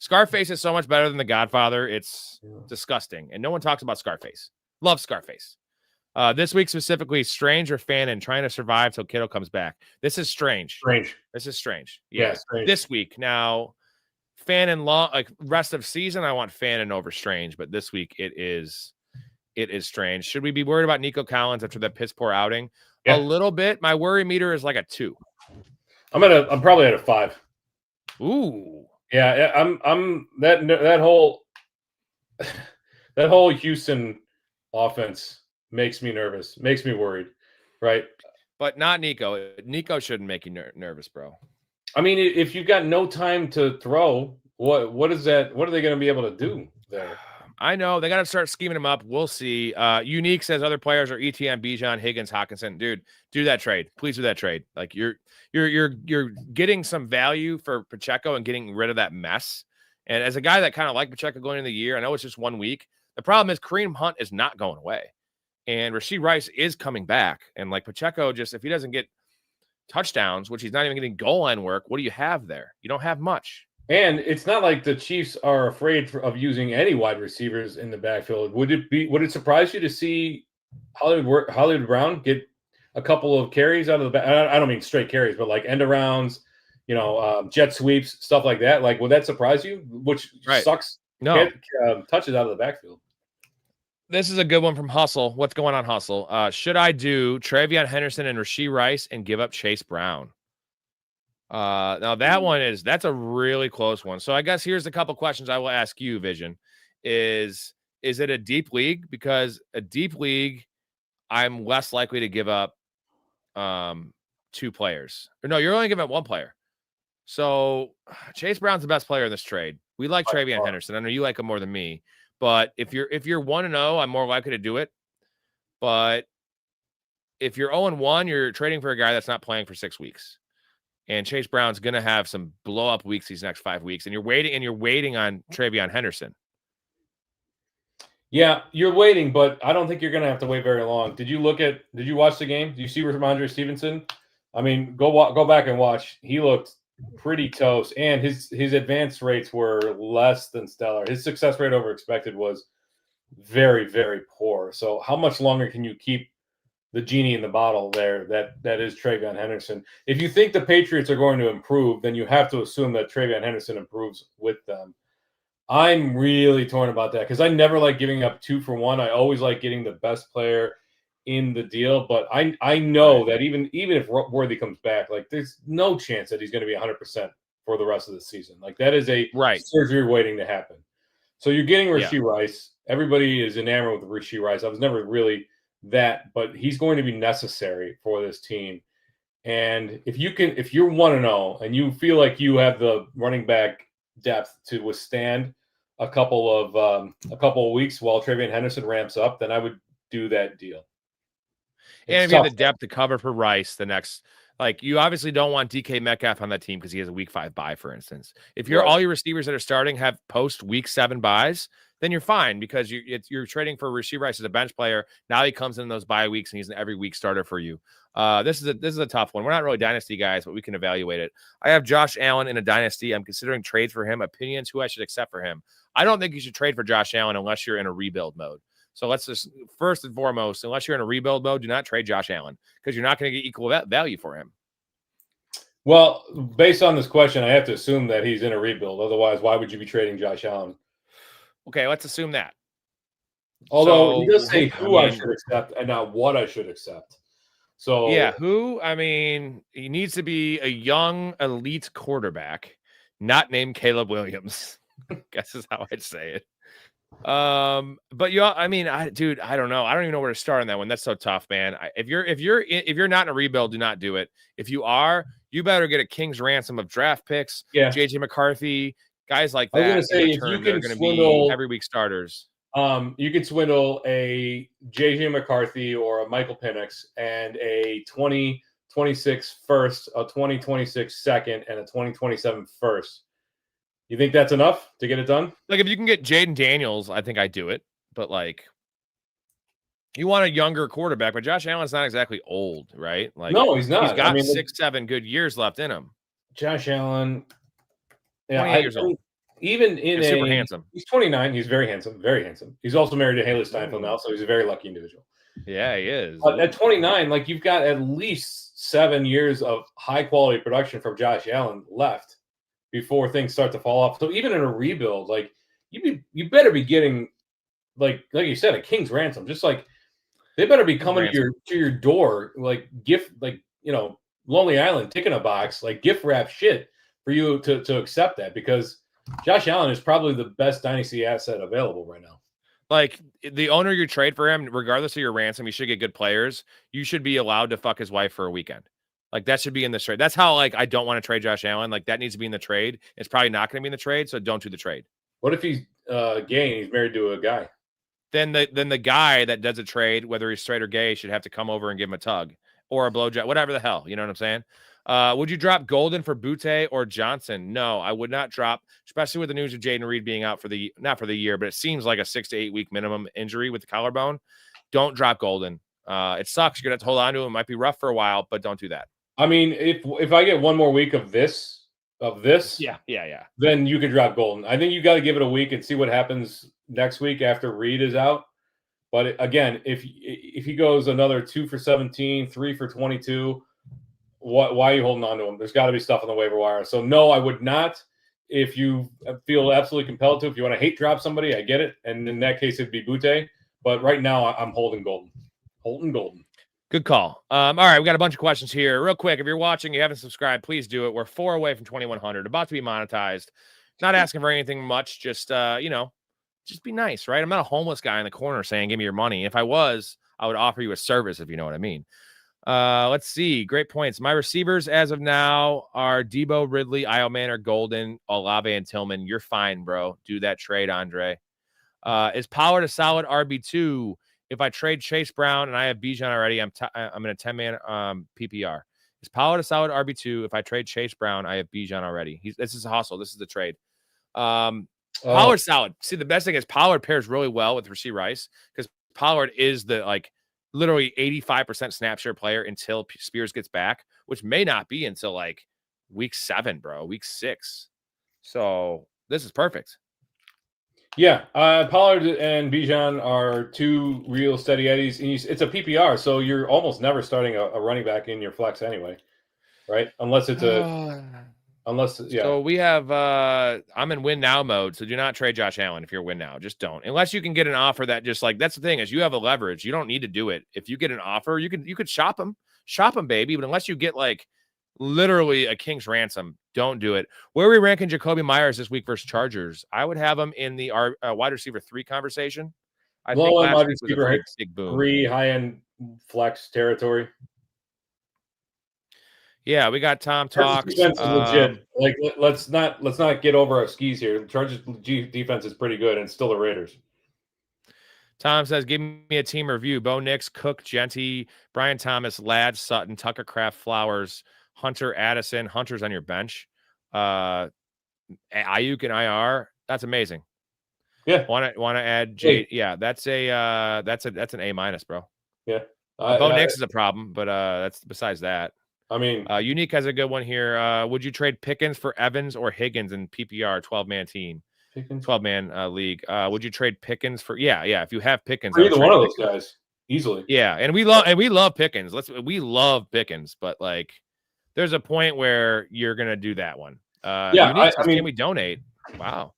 Scarface is so much better than The Godfather. It's disgusting. And no one talks about Scarface. Love Scarface. This week specifically, Strange or Fannin trying to survive till Kittle comes back. This is strange. This is strange. Yeah, strange. This week. Now, Fannin rest of season, I want Fannin over Strange, but this week it is strange. Should we be worried about Nico Collins after that piss poor outing? A little bit. My worry meter is like a 2. I'm probably at a 5. Ooh. Yeah, I'm that whole Houston offense makes me nervous, makes me worried, right? But not Nico. Nico shouldn't make you nervous, bro. I mean, if you've got no time to throw, what is that? What are they going to be able to do there? I know they got to start scheming him up. We'll see. Unique says other players are ETN, Bijan, Higgins, Hawkinson. Dude, do that trade. Please do that trade. Like you're getting some value for Pacheco and getting rid of that mess. And as a guy that kind of liked Pacheco going into the year, I know it's just 1 week. The problem is Kareem Hunt is not going away, and Rashee Rice is coming back. And like Pacheco, just if he doesn't get touchdowns, which he's not even getting goal line work, what do you have there? You don't have much. And it's not like the Chiefs are afraid of using any wide receivers in the backfield. Would it surprise you to see Hollywood Brown get a couple of carries out of the back? I don't mean straight carries, but like end arounds, jet sweeps, stuff like that. Like, would that surprise you? Which sucks. No touches out of the backfield. This is a good one from Hustle. What's going on, Hustle? Should I do Travion Henderson and Rashee Rice and give up Chase Brown? Now that's a really close one. So I guess here's a couple questions I will ask you, Vision. Is it a deep league? Because a deep league, I'm less likely to give up 2 players. Or no, you're only giving up 1 player. So Chase Brown's the best player in this trade. We like Travion Henderson. I know you like him more than me, but if you're 1-0, I'm more likely to do it. But if you're 0-1, you're trading for a guy that's not playing for 6 weeks. And Chase Brown's going to have some blow-up weeks these next 5 weeks. And you're waiting on Travion Henderson. Yeah, you're waiting, but I don't think you're going to have to wait very long. Did you watch the game? Did you see Ramondre Stevenson? I mean, go back and watch. He looked pretty toast, and his advance rates were less than stellar. His success rate over expected was very, very poor. So how much longer can you keep the genie in the bottle there? That is Travion Henderson. If you think the Patriots are going to improve, then you have to assume that Travion Henderson improves with them. I'm really torn about that because I never like giving up 2 for 1. I always like getting the best player in the deal, but I know that even if Worthy comes back, like there's no chance that he's going to be 100% for the rest of the season. Like that is a surgery waiting to happen. So you're getting Rashee Rice. Everybody is enamored with Rashee Rice. I was never really that, but he's going to be necessary for this team. And if you're 1-0 and you feel like you have the running back depth to withstand a couple of weeks while Travion Henderson ramps up, then I would do that deal. And if you have the depth to cover for Rice the next, like you obviously don't want DK Metcalf on that team because he has a week 5 bye, for instance. If all your receivers that are starting have post week 7 buys, then you're fine because you're trading for Rashee Rice as a bench player. Now he comes in those bye weeks and he's an every week starter for you. This is a tough one. We're not really dynasty guys, but we can evaluate it. I have Josh Allen in a dynasty. I'm considering trades for him. Opinions who I should accept for him. I don't think you should trade for Josh Allen unless you're in a rebuild mode. So let's just first and foremost, unless you're in a rebuild mode, do not trade Josh Allen because you're not going to get equal value for him. Well, based on this question, I have to assume that he's in a rebuild. Otherwise, why would you be trading Josh Allen? Okay, let's assume that. Although he does say who I should accept and not what I should accept. So yeah, who? I mean, he needs to be a young elite quarterback, not named Caleb Williams. I guess is how I'd say it. But I don't know. I don't even know where to start on that one. That's so tough, man. If you're not in a rebuild, do not do it. If you are, you better get a king's ransom of draft picks. Yeah, JJ McCarthy, guys like that. I was going to say, if you can swindle every week starters, you can swindle a JJ McCarthy or a Michael Penix and a 2026 first, a 2026 second, and a 2027 first. You think that's enough to get it done? Like if you can get Jaden Daniels, I think I'd do it. But like, you want a younger quarterback, but Josh Allen's not exactly old, right? Like, no, he's not. He's got 6-7 good years left in him. Josh Allen, 28 years old. even in he's super handsome. He's 29. He's very handsome, very handsome. He's also married to Haley Steinfeld now, so he's a very lucky individual. Yeah, he is. But at 29, like you've got at least 7 years of high quality production from Josh Allen left before things start to fall off. So even in a rebuild, like you better be getting like you said, a king's ransom. Just like they better be coming to your door, like gift, like Lonely Island, tick in a box, like gift wrap shit for you to accept that, because Josh Allen is probably the best dynasty asset available right now. Like the owner you trade for him, regardless of your ransom, you should get good players. You should be allowed to fuck his wife for a weekend. Like that should be in the trade. That's how I don't want to trade Josh Allen. Like that needs to be in the trade. It's probably not going to be in the trade, so don't do the trade. What if he's gay and he's married to a guy? Then the guy that does a trade, whether he's straight or gay, should have to come over and give him a tug or a blowjob, whatever the hell. You know what I'm saying? Would you drop Golden for Butte or Johnson? No, I would not drop, especially with the news of Jaden Reed being out not for the year, but it seems like a 6 to 8 week minimum injury with the collarbone. Don't drop Golden. It sucks. You're gonna have to hold on to him. It might be rough for a while, but don't do that. I mean, if I get one more week of this, yeah, then you could drop Golden. I think you got to give it a week and see what happens next week after Reed is out. But again, if he goes another 2 for 17, 3 for 22, why are you holding on to him? There's got to be stuff on the waiver wire. So no, I would not. If you feel absolutely compelled to, if you want to hate drop somebody, I get it. And in that case, it'd be Butte. But right now, I'm holding Golden. Golden. Good call. All right, we got a bunch of questions here. Real quick, if you're watching, you haven't subscribed, please do it. We're 4 away from 2,100, about to be monetized. Not asking for anything much, just just be nice, right? I'm not a homeless guy in the corner saying, give me your money. If I was, I would offer you a service, if you know what I mean. Let's see. Great points. My receivers as of now are Debo, Ridley, Iomanor, Golden, Olave, and Tillman. You're fine, bro. Do that trade, Andre. Is Pollard a solid RB2? If I trade Chase Brown and I have Bijan already, I'm in a 10-man PPR. Is Pollard a solid RB2? If I trade Chase Brown, I have Bijan already. This is a hustle. This is the trade. Pollard's solid. See, the best thing is Pollard pairs really well with Rashee Rice, because Pollard is the literally 85% snap share player until Spears gets back, which may not be until week 7, bro, week 6. So this is perfect. Yeah, Pollard and Bijan are 2 real steady eddies. And it's a PPR, so you're almost never starting a running back in your flex anyway, right? Unless it's So we have I'm in win now mode, so do not trade Josh Allen if you're win now. Just don't, unless you can get an offer that just that's the thing, is you have a leverage. You don't need to do it. If you get an offer, you could shop him, baby. But unless you get literally a king's ransom, don't do it. Where are we ranking Jacoby Myers this week versus Chargers? I would have him in the wide receiver 3 conversation. I think wide receiver 3, high-end flex territory. Yeah, we got Tom talks. Defense is legit. Let's not get over our skis here. The Chargers defense is pretty good, and still the Raiders. Tom says, give me a team review. Bo Nix, Cook, Genty, Brian Thomas, Ladd, Sutton, Tucker Kraft, Flowers, Hunter, Addison. Hunter's on your bench. Ayuk and IR. That's amazing. Yeah. Want to add J? Yeah, that's an A-, bro. Yeah. Bo Nix is a problem, but that's besides that. I mean, Unique has a good one here. Would you trade Pickens for Evans or Higgins in PPR 12-man team? 12-man league. Would you trade Pickens for? Yeah. If you have Pickens, either one of those guys easily. Yeah, and we love Pickens. We love Pickens, but there's a point where you're gonna do that one. Can we donate? Wow.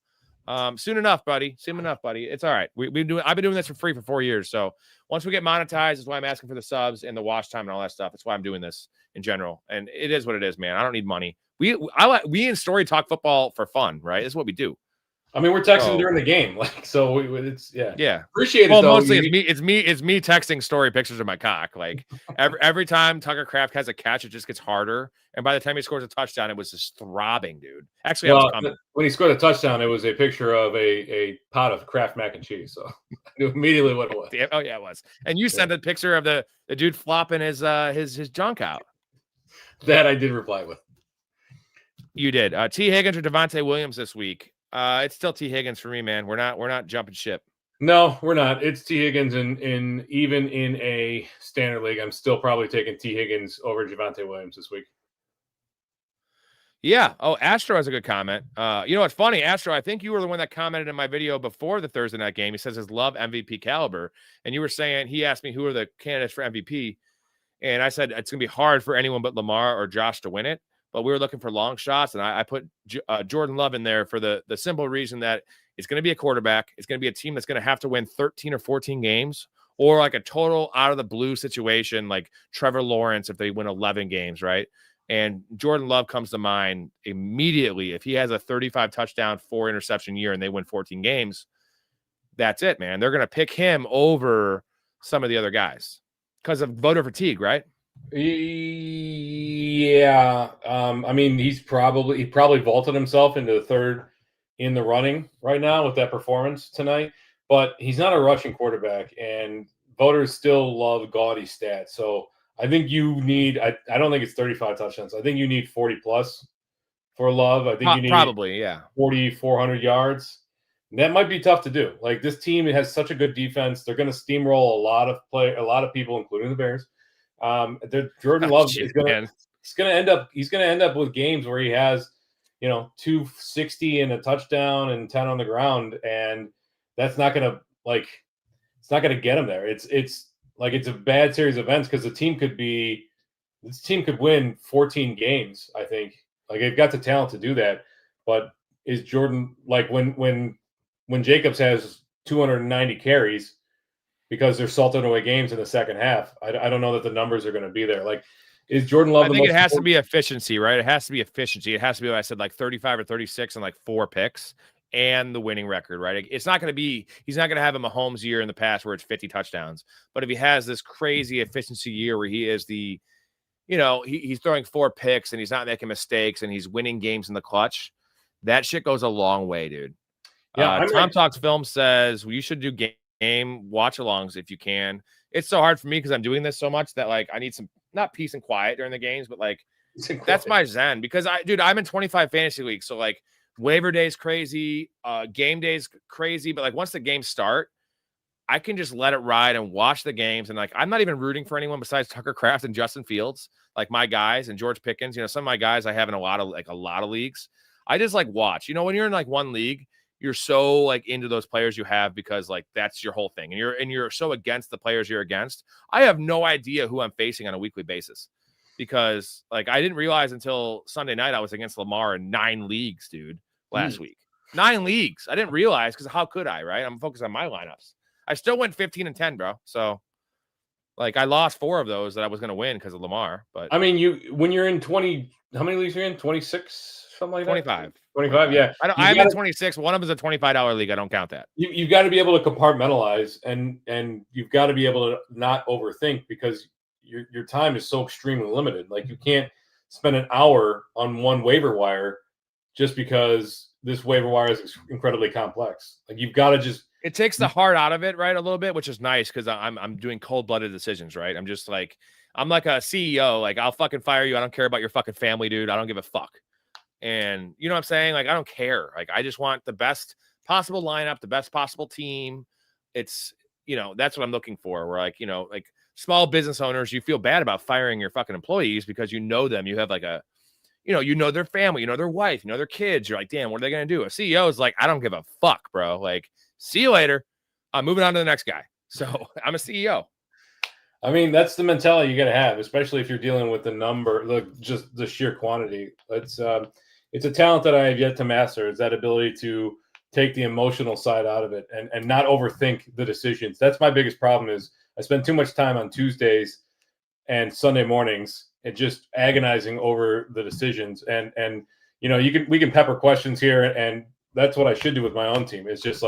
Soon enough, buddy. It's all right. I've been doing this for free for 4 years. So once we get monetized, is why I'm asking for the subs and the watch time and all that stuff. That's why I'm doing this in general. And it is what it is, man. I don't need money. We in Story talk football for fun, right? This is what we do. I mean, we're texting during the game, Yeah. Appreciate it. Well, mostly it's me texting Story pictures of my cock. Every time Tucker Kraft has a catch, it just gets harder. And by the time he scores a touchdown, it was just throbbing, dude. Actually, I was coming. When he scored a touchdown, it was a picture of a pot of Kraft mac and cheese. So I knew immediately what it was. Oh yeah, it was. And you sent a picture of the dude flopping his junk out. That I did reply with. You did. T. Higgins or Devontae Williams this week? It's still T. Higgins for me, man. We're not jumping ship. No, we're not. It's T. Higgins, in even in a standard league, I'm still probably taking T. Higgins over Javonte Williams this week. Yeah. Oh, Astro has a good comment. You know what's funny, Astro? I think you were the one that commented in my video before the Thursday night game. He says his love MVP caliber, and you were saying he asked me who are the candidates for MVP, and I said it's gonna be hard for anyone but Lamar or Josh to win it. But we were looking for long shots, and I put Jordan Love in there for the simple reason that it's going to be a quarterback. It's going to be a team that's going to have to win 13 or 14 games, or like a total out of the blue situation, like Trevor Lawrence if they win 11 games, right? And Jordan Love comes to mind immediately. If he has a 35 touchdown, 4 interception year and they win 14 games, that's it, man. They're going to pick him over some of the other guys because of voter fatigue, right? Yeah. I mean, he probably vaulted himself into the third in the running right now with that performance tonight, but he's not a rushing quarterback, and voters still love gaudy stats. So I think you need, I don't think it's 35 touchdowns. I think you need 40 plus for Love. I think you need probably, 400 yards. And that might be tough to do. Like, this team has such a good defense. They're going to steamroll a lot of people, including the Bears. Jordan Love is going to end up with games where he has, 260 and a touchdown and 10 on the ground, and that's not going to it's not going to get him there. It's a bad series of events because this team could win 14 games. I think they've got the talent to do that, but is Jordan when Jacobs has 290 carries because they're salting away games in the second half? I don't know that the numbers are going to be there. Is Jordan Love? I think it has to be efficiency, right? It has to be efficiency. It has to be what I said, 35 or 36 and 4 picks and the winning record, right? It's not going to be. He's not going to have a Mahomes year in the past where it's 50 touchdowns. But if he has this crazy efficiency year where he is he's throwing 4 picks and he's not making mistakes and he's winning games in the clutch, that shit goes a long way, dude. Yeah, Tom Talks Film says you should do game watch-alongs if you can. It's so hard for me because I'm doing this so much that I need some not peace and quiet during the games, but that's my zen because I'm in 25 fantasy leagues, so waiver day's crazy, game day's crazy, but once the games start, I can just let it ride and watch the games, and I'm not even rooting for anyone besides Tucker Kraft and Justin Fields, my guys, and George Pickens. Some of my guys I have in a lot of leagues. I just watch. When you're in one league, you're so into those players you have because that's your whole thing, and you're so against the players you're against. I have no idea who I'm facing on a weekly basis because I didn't realize until Sunday night I was against Lamar in 9 leagues, dude, last week. 9 leagues. I didn't realize because how could I, right? I'm focused on my lineups. I still went 15-10, bro. So I lost 4 of those that I was going to win because of Lamar. But I mean, when you're in 20, how many leagues are you in? 26, something like 25. that? 25, yeah. I'm in 26. One of them is a $25 league. I don't count that. You've got to be able to compartmentalize, and you've got to be able to not overthink because your time is so extremely limited. You can't spend an hour on one waiver wire just because this waiver wire is incredibly complex. You've got to just. It takes the heart out of it, right, a little bit, which is nice because I'm doing cold-blooded decisions, right? I'm just I'm like a CEO. I'll fucking fire you. I don't care about your fucking family, dude. I don't give a fuck. And you know what I'm saying? I don't care. I just want the best possible lineup, the best possible team. It's, that's what I'm looking for. Where small business owners, you feel bad about firing your fucking employees because you know them. You have their family, their wife, their kids. You're damn, what are they going to do? A CEO is I don't give a fuck, bro. See you later. I'm moving on to the next guy. So I'm a CEO. I mean, that's the mentality you got to have, especially if you're dealing with the number, just the sheer quantity. It's a talent that I have yet to master, is that ability to take the emotional side out of it and not overthink the decisions. That's my biggest problem is I spend too much time on Tuesdays and Sunday mornings and just agonizing over the decisions. And we can pepper questions here, and that's what I should do with my own team. It's just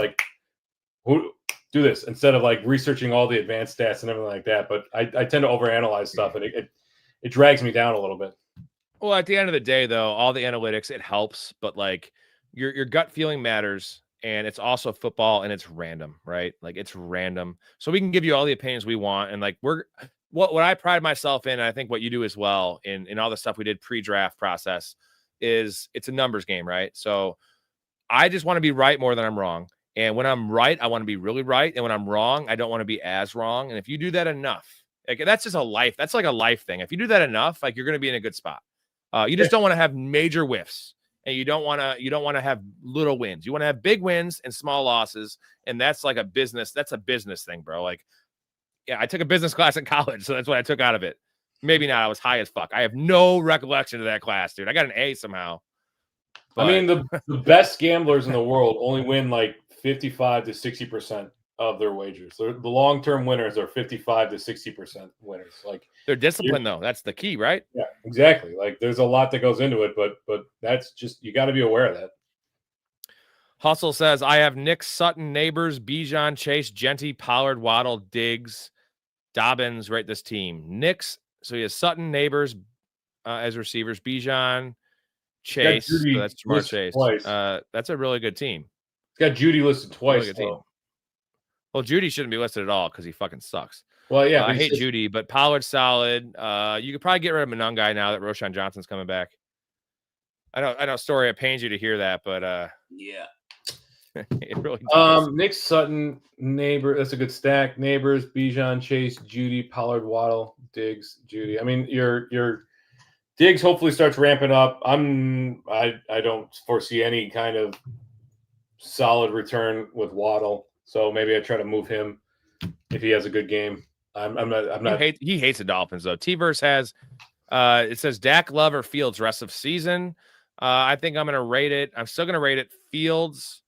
who do this instead of researching all the advanced stats and everything like that. But I tend to overanalyze stuff, and it drags me down a little bit. Well, at the end of the day, though, all the analytics, it helps, but your gut feeling matters, and it's also football, and it's random, right? It's random. So we can give you all the opinions we want, and what I pride myself in, and I think what you do as well in all the stuff we did pre-draft process is it's a numbers game, right? So I just want to be right more than I'm wrong. And when I'm right, I want to be really right. And when I'm wrong, I don't want to be as wrong. And if you do that enough, that's just a life. That's a life thing. If you do that enough, you're going to be in a good spot. You just don't want to have major whiffs, and you don't want to have little wins. You want to have big wins and small losses, and that's like a business. That's a business thing, bro. Like, yeah, I took a business class in college, so that's what I took out of it. Maybe not. I was high as fuck. I have no recollection of that class, dude. I got an A somehow. But I mean, the best gamblers in the world only win like 55 to 60% of their wagers. The long-term winners are 55 to 60% winners. Like, they're disciplined, though. That's the key, right? Yeah, exactly. Like, there's a lot that goes into it, but that's just, you got to be aware of that. Hustle says, I have Nick, Sutton, Neighbors, Bijan, Chase, Genty, Pollard, Waddle, Diggs, Dobbins. Rate this team. Nick's, so he has Sutton, Neighbors as receivers, Bijan, Chase. So that's Jamar Chase. That's a really good team. It's got Judy listed twice. Really good team. Well, Judy shouldn't be listed at all because he fucking sucks. Well, yeah, I hate Judy, but Pollard's solid. You could probably get rid of Monungai now that Roshan Johnson's coming back. I know, Story, it pains you to hear that, but yeah, it really does. Nick, Sutton, Neighbor. That's a good stack. Neighbors, Bijan, Chase, Judy, Pollard, Waddle, Diggs, Judy. I mean, your Diggs hopefully starts ramping up. I don't foresee any kind of solid return with Waddle, so maybe I try to move him if he has a good game. I'm not. He hates the Dolphins though. T-Verse has it says Dak, Love, or Fields rest of season. I think I'm gonna rate it. I'm still gonna rate it Fields,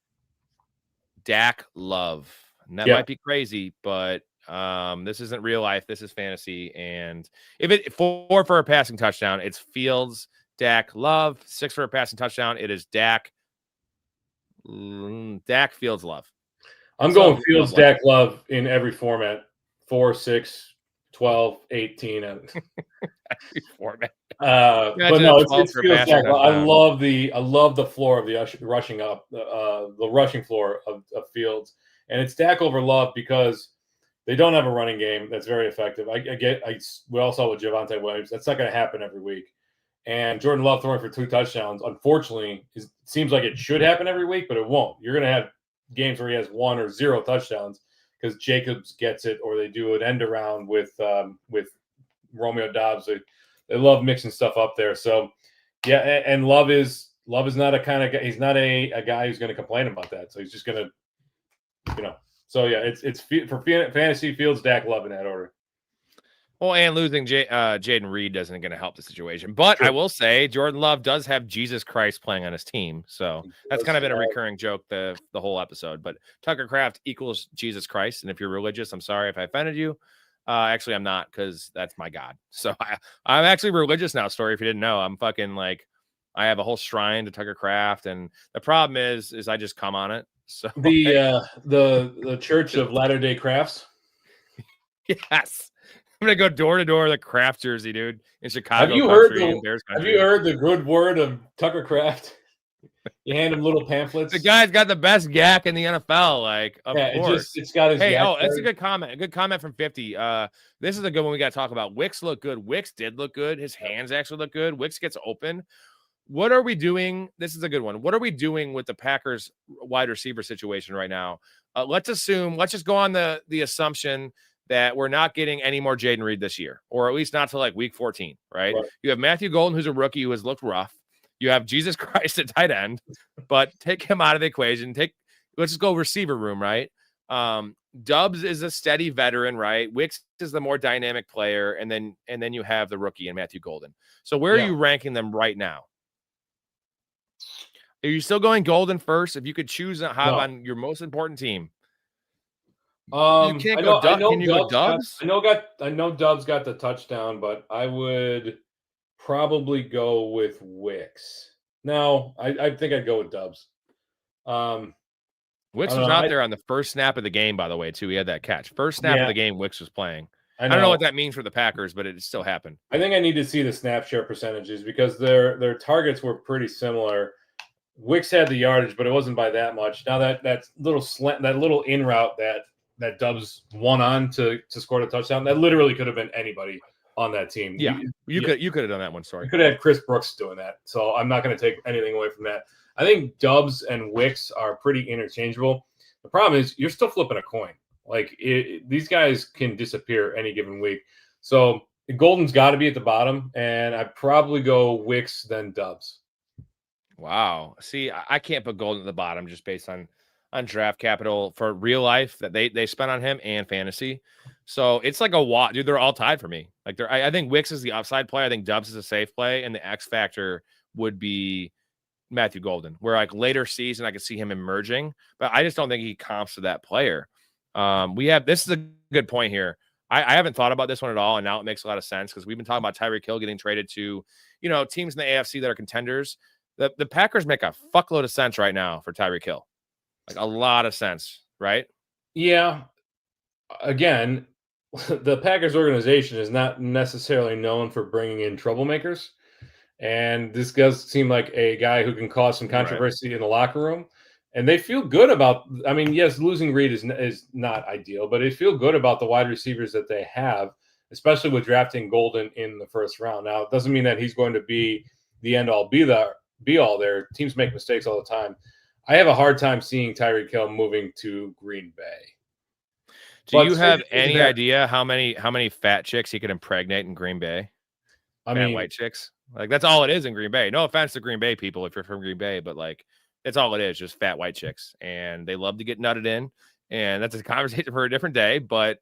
Dak, Love. And that might be crazy, but this isn't real life. This is fantasy. And if it 4 for a passing touchdown, it's Fields, Dak, Love. 6 for a passing touchdown, it is Dak, Fields, Love. I'm going Fields, Dak, Love in every format. 4, 6, 12, 18. Every format. But no, it's Fields, Dak, Love. I love the floor of the rushing up, the rushing floor of Fields, and it's Dak over Love because they don't have a running game that's very effective. We all saw with Javonte Williams. That's not going to happen every week. And Jordan Love throwing for 2 touchdowns, unfortunately, it seems like it should happen every week, but it won't. You're going to have games where he has 1 or 0 touchdowns because Jacobs gets it, or they do an end around with Romeo Dobbs. They love mixing stuff up there. So, yeah, and Love is not a kind of guy. He's not a guy who's going to complain about that. So he's just going to, So yeah, it's for fantasy Fields, Dak, Love in that order. Well, and losing Jaden Reed isn't going to help the situation. But sure. I will say Jordan Love does have Jesus Christ playing on his team. So that's kind of been a recurring joke the whole episode. But Tucker Kraft equals Jesus Christ. And if you're religious, I'm sorry if I offended you. Actually, I'm not, because that's my God. So I'm actually religious now, Story, if you didn't know. I'm fucking like, I have a whole shrine to Tucker Kraft. And the problem is I just come on it. So the Church of Latter-day Crafts. Yes. I'm gonna go door to door with a Kraft jersey, dude, in Chicago. Have you heard the good word of Tucker Kraft? You hand him little pamphlets. The guy's got the best yak in the NFL. Like, of course. It's got his. Hey, that's a good comment. A good comment from 50. This is a good one we got to talk about. Wicks looked good. Wicks did look good. His hands actually look good. Wicks gets open. What are we doing? This is a good one. What are we doing with the Packers wide receiver situation right now? Let's just go on the assumption that we're not getting any more Jaden Reed this year, or at least not till like week 14, right? You have Matthew Golden, who's a rookie who has looked rough. You have Jesus Christ at tight end, but take him out of the equation. Let's just go receiver room, right? Dubs is a steady veteran, right? Wicks is the more dynamic player, and then you have the rookie and Matthew Golden. So where are you ranking them right now? Are you still going Golden first? If you could choose on your most important team. You can't go Dubs. Can you go Dubs? I know Dubs got the touchdown, but I would probably go with Wicks. No, I think I'd go with Dubs. Wicks was out there on the first snap of the game, by the way, too. He had that catch. First snap of the game, Wicks was playing. I don't know what that means for the Packers, but it still happened. I think I need to see the snap share percentages because their targets were pretty similar. Wicks had the yardage, but it wasn't by that much. Now that little slant, that little in route that Dubs won on to score the touchdown, that literally could have been anybody on that team. Yeah, you could have done that one. Sorry, you could have had Chris Brooks doing that. So I'm not going to take anything away from that. I think Dubs and Wicks are pretty interchangeable. The problem is you're still flipping a coin. Like these guys can disappear any given week. So Golden's got to be at the bottom, and I'd probably go Wicks, then Dubs. Wow. See, I can't put Golden at the bottom just based on draft capital for real life that they spent on him and fantasy. So it's like a lot, dude. They're all tied for me. Like I think Wicks is the upside play. I think Dubs is a safe play, and the X factor would be Matthew Golden, where like later season I could see him emerging, but I just don't think he comps to that player. This is a good point here. I haven't thought about this one at all, and now it makes a lot of sense because we've been talking about Tyreek Hill getting traded to, teams in the AFC that are contenders. The Packers make a fuckload of sense right now for Tyreek Hill. Like a lot of sense, right? Yeah. Again, the Packers organization is not necessarily known for bringing in troublemakers. And this does seem like a guy who can cause some controversy in the locker room. And they feel good about, I mean, yes, losing Reed is not ideal, but they feel good about the wide receivers that they have, especially with drafting Golden in the first round. Now, it doesn't mean that he's going to be the end all be all there. Teams make mistakes all the time. I have a hard time seeing Tyreek Hill moving to Green Bay. Do you have any idea how many fat chicks he could impregnate in Green Bay? Fat white chicks. Like that's all it is in Green Bay. No offense to Green Bay people if you're from Green Bay, but like that's all it is, just fat white chicks. And they love to get nutted in. And that's a conversation for a different day. But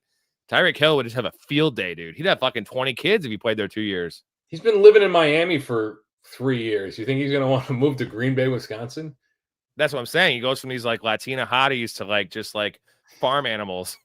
Tyreek Hill would just have a field day, dude. He'd have fucking 20 kids if he played there 2 years. He's been living in Miami for 3 years. You think he's gonna want to move to Green Bay, Wisconsin? That's what I'm saying. He goes from these like Latina hotties to like just like farm animals.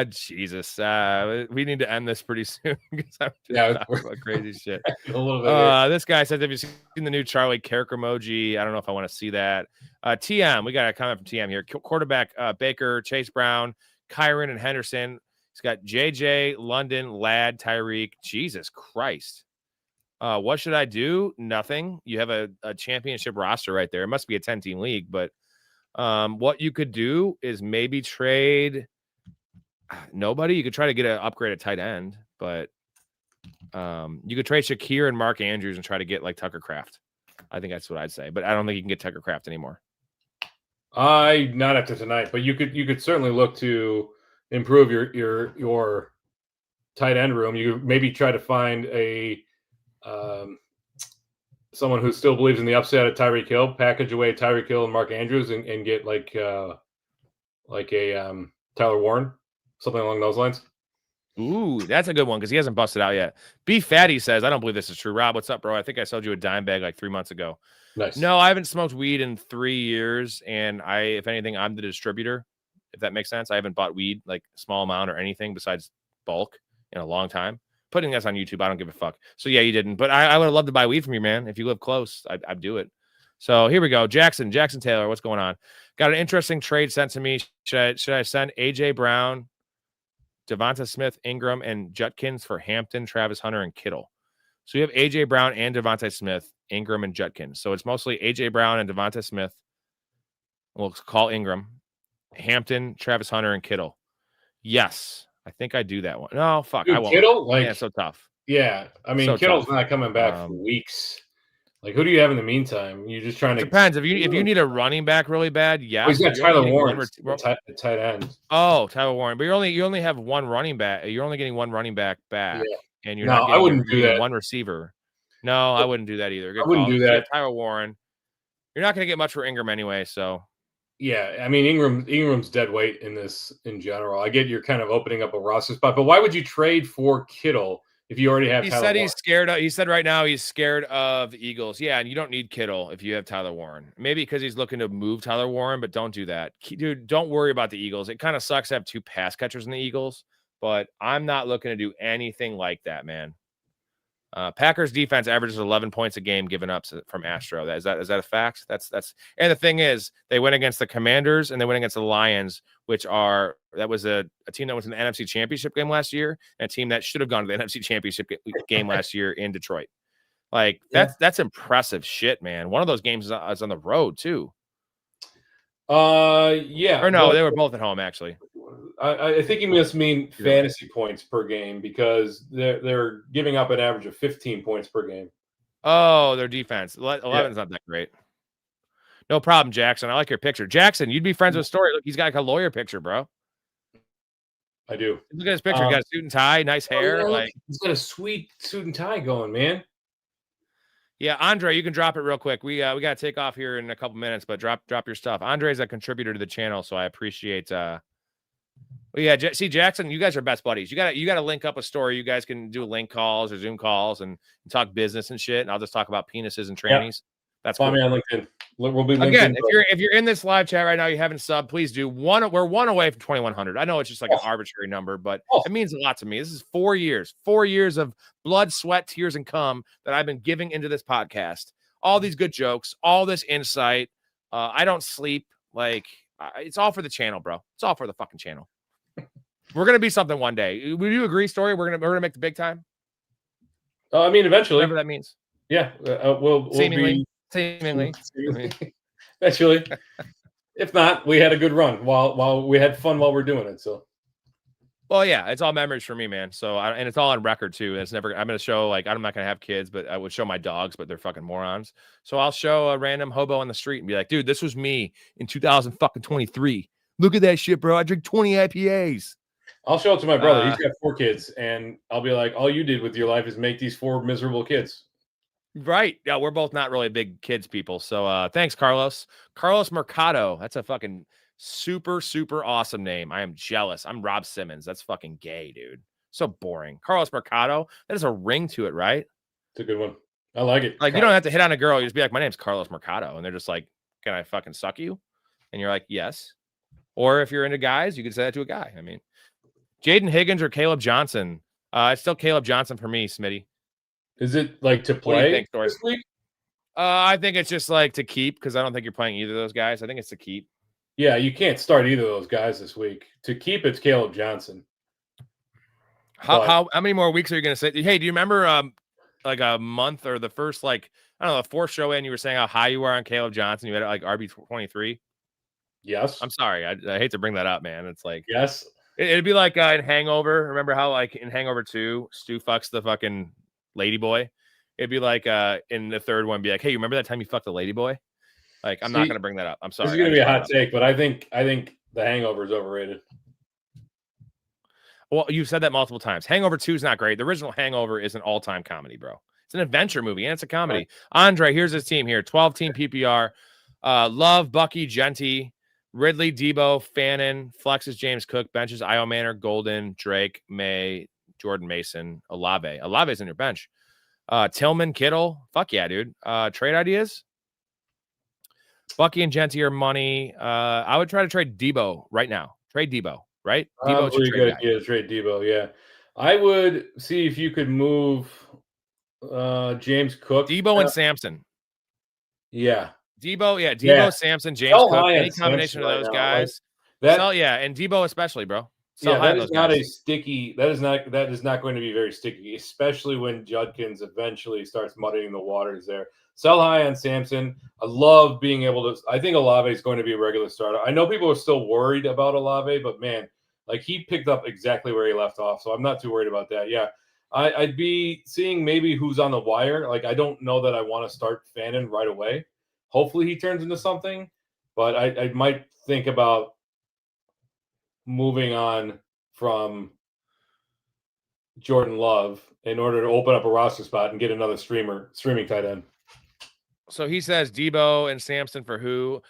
Jesus. We need to end this pretty soon because I'm just talking about crazy shit. A little bit this guy says, have you seen the new Charlie Kirk emoji? I don't know if I want to see that. TM, we got a comment from TM here. Quarterback Baker, Chase Brown, Kyron, and Henderson. He's got JJ, London, Ladd, Tyreek. Jesus Christ. What should I do? Nothing. You have a championship roster right there. It must be a 10-team league, but what you could do is maybe trade nobody. You could try to get an upgrade at tight end, but you could trade Shakir and Mark Andrews and try to get like Tucker Kraft. I think that's what I'd say, but I don't think you can get Tucker Kraft anymore. Not after tonight, but you could certainly look to improve your tight end room. You maybe try to find a someone who still believes in the upside of Tyreek Hill, package away Tyreek Hill and Mark Andrews and get like a Tyler Warren, something along those lines. Ooh, that's a good one because he hasn't busted out yet. B Fatty says, I don't believe this is true. Rob, what's up, bro? I think I sold you a dime bag like 3 months ago. Nice. No, I haven't smoked weed in 3 years, and if anything, I'm the distributor, if that makes sense. I haven't bought weed, like small amount or anything besides bulk in a long time. Putting this on YouTube, I don't give a fuck. So yeah, you didn't. But I would have loved to buy weed from you, man. If you live close, I'd do it. So here we go. Jackson Taylor, what's going on? Got an interesting trade sent to me. Should I send AJ Brown, Devonta Smith, Ingram, and Judkins for Hampton, Travis Hunter, and Kittle? So you have AJ Brown and Devonta Smith, Ingram, and Judkins. So it's mostly AJ Brown and Devonta Smith. We'll call Ingram, Hampton, Travis Hunter, and Kittle. Yes. I think I do that one. No, fuck. Dude, I won't. Kittle, yeah, so tough. Yeah. I mean, so Kittle's not coming back for weeks. Like, who do you have in the meantime? You're just trying to. Depends. If you need a running back really bad, yeah. Well, he's got Tyler Warren, tight end. Oh, Tyler Warren. But you only have one running back. You're only getting one running back, and you're not getting I wouldn't do that. One receiver. No, I wouldn't do that either. I wouldn't do that. Tyler Warren. You're not going to get much for Ingram anyway, so. Yeah, I mean Ingram's dead weight in this in general. I get you're kind of opening up a roster spot, but why would you trade for Kittle if you already have? He said he's scared. He said right now he's scared of the Eagles. Yeah, and you don't need Kittle if you have Tyler Warren. Maybe because he's looking to move Tyler Warren, but don't do that, dude. Don't worry about the Eagles. It kind of sucks to have two pass catchers in the Eagles, but I'm not looking to do anything like that, man. Packers defense averages 11 points a game given up from Astro. Is that a fact? That's and the thing is they went against the Commanders and they went against the Lions, that was a team that was in the NFC Championship game last year, and a team that should have gone to the NFC Championship game last year in Detroit. Like that's impressive shit, man. One of those games is on the road too. Yeah. Or no, they were both at home actually. I think you must mean fantasy points per game because they're giving up an average of 15 points per game. Oh, their defense. 11's not that great. No problem, Jackson. I like your picture. Jackson, you'd be friends with Story. Look, he's got like a lawyer picture, bro. I do. Look at his picture. He got a suit and tie, nice hair. Yeah, he's got a sweet suit and tie going, man. Yeah, Andre, you can drop it real quick. We got to take off here in a couple minutes, but drop your stuff. Andre's a contributor to the channel, so I appreciate. Well, yeah, see, Jackson, you guys are best buddies. You got to link up a story. You guys can do link calls or Zoom calls and talk business and shit. And I'll just talk about penises and trannies. That's cool. Follow me on LinkedIn. We'll be again. If you're in this live chat right now, you haven't subbed, please do. We're one away from 2,100. I know it's just like an arbitrary number, but it means a lot to me. This is 4 years of blood, sweat, tears, and cum that I've been giving into this podcast. All these good jokes, all this insight. I don't sleep. Like it's all for the channel, bro. It's all for the fucking channel. We're gonna be something one day. Would you agree, Story? We're gonna make the big time. I mean, eventually, whatever that means. Yeah, we'll seemingly. Eventually. If not, we had a good run while we had fun while we're doing it. So, well, yeah, it's all memories for me, man. So, and it's all on record too. It's never. I'm gonna show like I'm not gonna have kids, but I would show my dogs, but they're fucking morons. So I'll show a random hobo on the street and be like, dude, this was me in 2023. Look at that shit, bro. I drink 20 IPAs. I'll show it to my brother. He's got 4 kids, and I'll be like, all you did with your life is make these 4 miserable kids. Right. Yeah, we're both not really big kids people. So thanks, Carlos. Carlos Mercado. That's a fucking super, super awesome name. I am jealous. I'm Rob Simmons. That's fucking gay, dude. So boring. Carlos Mercado. That is a ring to it, right? It's a good one. I like it. Like, you don't have to hit on a girl. You just be like, my name's Carlos Mercado. And they're just like, can I fucking suck you? And you're like, yes. Or if you're into guys, you could say that to a guy. I mean, Jaden Higgins or Caleb Johnson. It's still Caleb Johnson for me, Smitty. Is it like to play this week? I think it's just like to keep because I don't think you're playing either of those guys. I think it's to keep. Yeah, you can't start either of those guys this week. To keep, it's Caleb Johnson. How many more weeks are you going to say? Hey, do you remember like a month or the first, like, I don't know, the 4th show in, you were saying how high you were on Caleb Johnson. You had like RB23. Yes. I'm sorry. I hate to bring that up, man. It's like, yes. It'd be like in Hangover. Remember how like in Hangover 2, Stu fucks the fucking lady boy? It'd be like in the 3rd one, be like, hey, you remember that time you fucked the lady boy? Like, I'm not going to bring that up. I'm sorry. This is going to be a hot take, but I think the Hangover is overrated. Well, you've said that multiple times. Hangover 2 is not great. The original Hangover is an all-time comedy, bro. It's an adventure movie, and it's a comedy. Right. Andre, here's his team here. 12-team PPR. Love, Bucky, Genty, Ridley, Debo, Fannin, flexes James Cook, benches Io Manor, Golden, Drake, May, Jordan Mason, Olave. Olave's in your bench. Tillman, Kittle. Fuck yeah, dude. Trade ideas? Bucky and Genty are money. I would try to trade Debo right now. Trade Debo, right? Debo's pretty good idea to trade Debo, yeah. I would see if you could move James Cook. Debo and Sampson. Yeah. Debo, Sampson, James Cook, any combination of those guys. And Debo especially, bro. That is not a sticky. That is not going to be very sticky, especially when Judkins eventually starts muddying the waters there. Sell high on Sampson. I love being able to. I think Olave is going to be a regular starter. I know people are still worried about Olave, but man, like he picked up exactly where he left off, so I'm not too worried about that. Yeah, I'd be seeing maybe who's on the wire. Like I don't know that I want to start Fannin right away. Hopefully he turns into something, but I might think about moving on from Jordan Love in order to open up a roster spot and get another streaming tight end. So he says Debo and Sampson for who?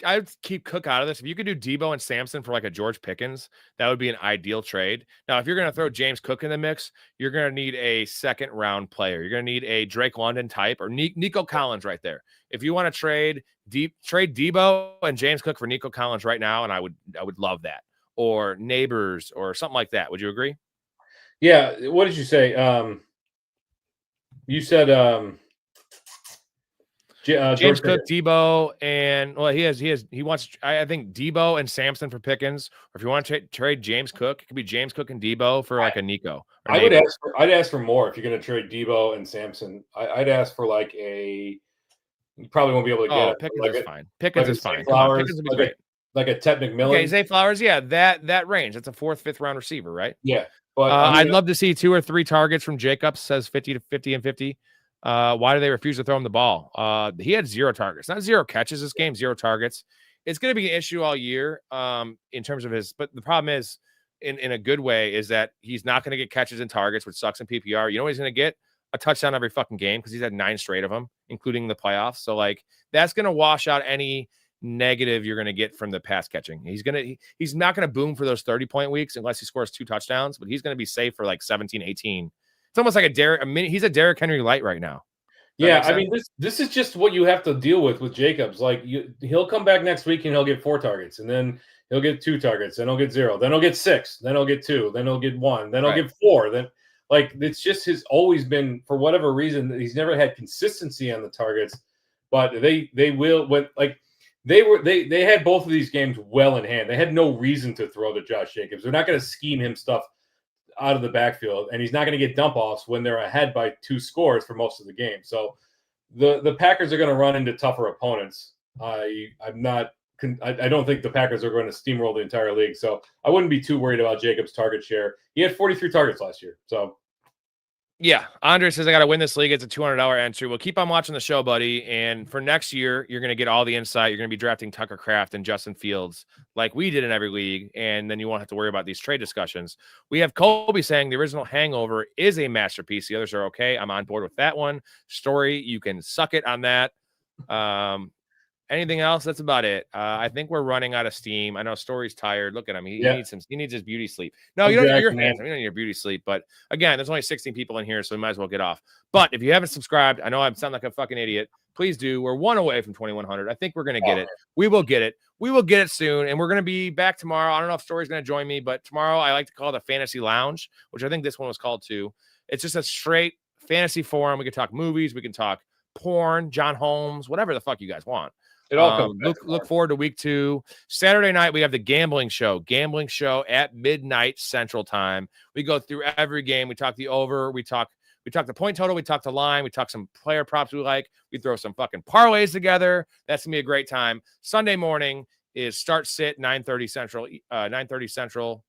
I'd keep Cook out of this. If you could do Debo and Sampson for like a George Pickens, that would be an ideal trade. Now, if you're going to throw James Cook in the mix, you're going to need a 2nd-round player. You're going to need a Drake London type or Nico Collins right there. If you want to trade Debo and James Cook for Nico Collins right now, and I would love that. Or Neighbors or something like that. Would you agree? Yeah. What did you say? You said James Cook, Debo, and he wants. I think Debo and Sampson for Pickens. Or if you want to trade James Cook, it could be James Cook and Debo for like a Nico. I'd ask for more if you're going to trade Debo and Sampson. I'd ask for like a. You probably won't be able to get it. Pickens is fine. Pickens is fine. Pickens would be great. Like a Ted McMillan. Okay, Zay Flowers. Yeah, that range. That's a 4th, 5th round receiver, right? Yeah. But I'd love to see 2 or 3 targets from Jacobs. Says 50 to 50 and 50. Why do they refuse to throw him the ball? He had 0 targets, not 0 catches this game, 0 targets. It's going to be an issue all year in terms of his. But the problem is in a good way is that he's not going to get catches and targets, which sucks in PPR. You know what he's going to get? A touchdown every fucking game because he's had 9 straight of them, including the playoffs. So like that's going to wash out any negative you're going to get from the pass catching. He's not going to boom for those 30-point weeks unless he scores 2 touchdowns, but he's going to be safe for like 17, 18. It's almost like he's a Derrick Henry light right now. Yeah, I mean, this is just what you have to deal with Jacobs. Like he'll come back next week and he'll get 4 targets, and then he'll get 2 targets, then he'll get 0, then he'll get 6, then he'll get 2, then he'll get 1, then he'll get 4. Then like it's just his always been, for whatever reason, he's never had consistency on the targets, but they will when like they had both of these games well in hand. They had no reason to throw to Josh Jacobs. They're not going to scheme him stuff out of the backfield, and he's not going to get dump offs when they're ahead by 2 scores for most of the game. So the Packers are going to run into tougher opponents. I don't think the Packers are going to steamroll the entire league. So I wouldn't be too worried about Jacobs' target share. He had 43 targets last year. So yeah, Andre says I got to win this league. It's a $200 entry. Well, keep on watching the show, buddy. And for next year, you're going to get all the insight. You're going to be drafting Tucker Kraft and Justin Fields like we did in every league. And then you won't have to worry about these trade discussions. We have Colby saying the original Hangover is a masterpiece. The others are okay. I'm on board with that one. Story, you can suck it on that. Anything else? That's about it. I think we're running out of steam. I know Story's tired. Look at him. He needs his beauty sleep. No, you don't need your hands. You don't need your beauty sleep. But again, there's only 16 people in here, so we might as well get off. But if you haven't subscribed, I know I sound like a fucking idiot. Please do. We're 1 away from 2,100. I think we're going to get it. We will get it. We will get it soon. And we're going to be back tomorrow. I don't know if Story's going to join me, but tomorrow I like to call it a fantasy lounge, which I think this one was called too. It's just a straight fantasy forum. We can talk movies. We can talk porn, John Holmes, whatever the fuck you guys want. It all comes look forward to week 2. Saturday night, we have the gambling show at midnight Central Time. We go through every game. We talk the over. We talk the point total. We talk the line. We talk some player props we like. We throw some fucking parlays together. That's going to be a great time. Sunday morning is start sit 9:30 Central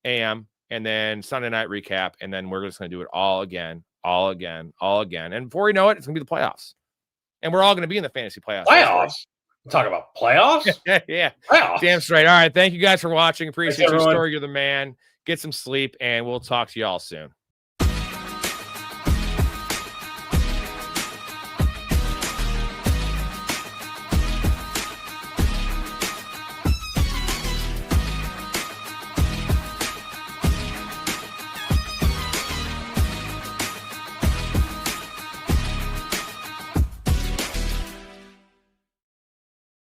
AM. And then Sunday night recap. And then we're just going to do it all again. And before we know it, it's going to be the playoffs. And we're all going to be in the fantasy playoffs. Talk about playoffs? Yeah. Playoffs. Damn straight. All right. Thank you guys for watching. Appreciate your story. You're the man. Get some sleep, and we'll talk to y'all soon.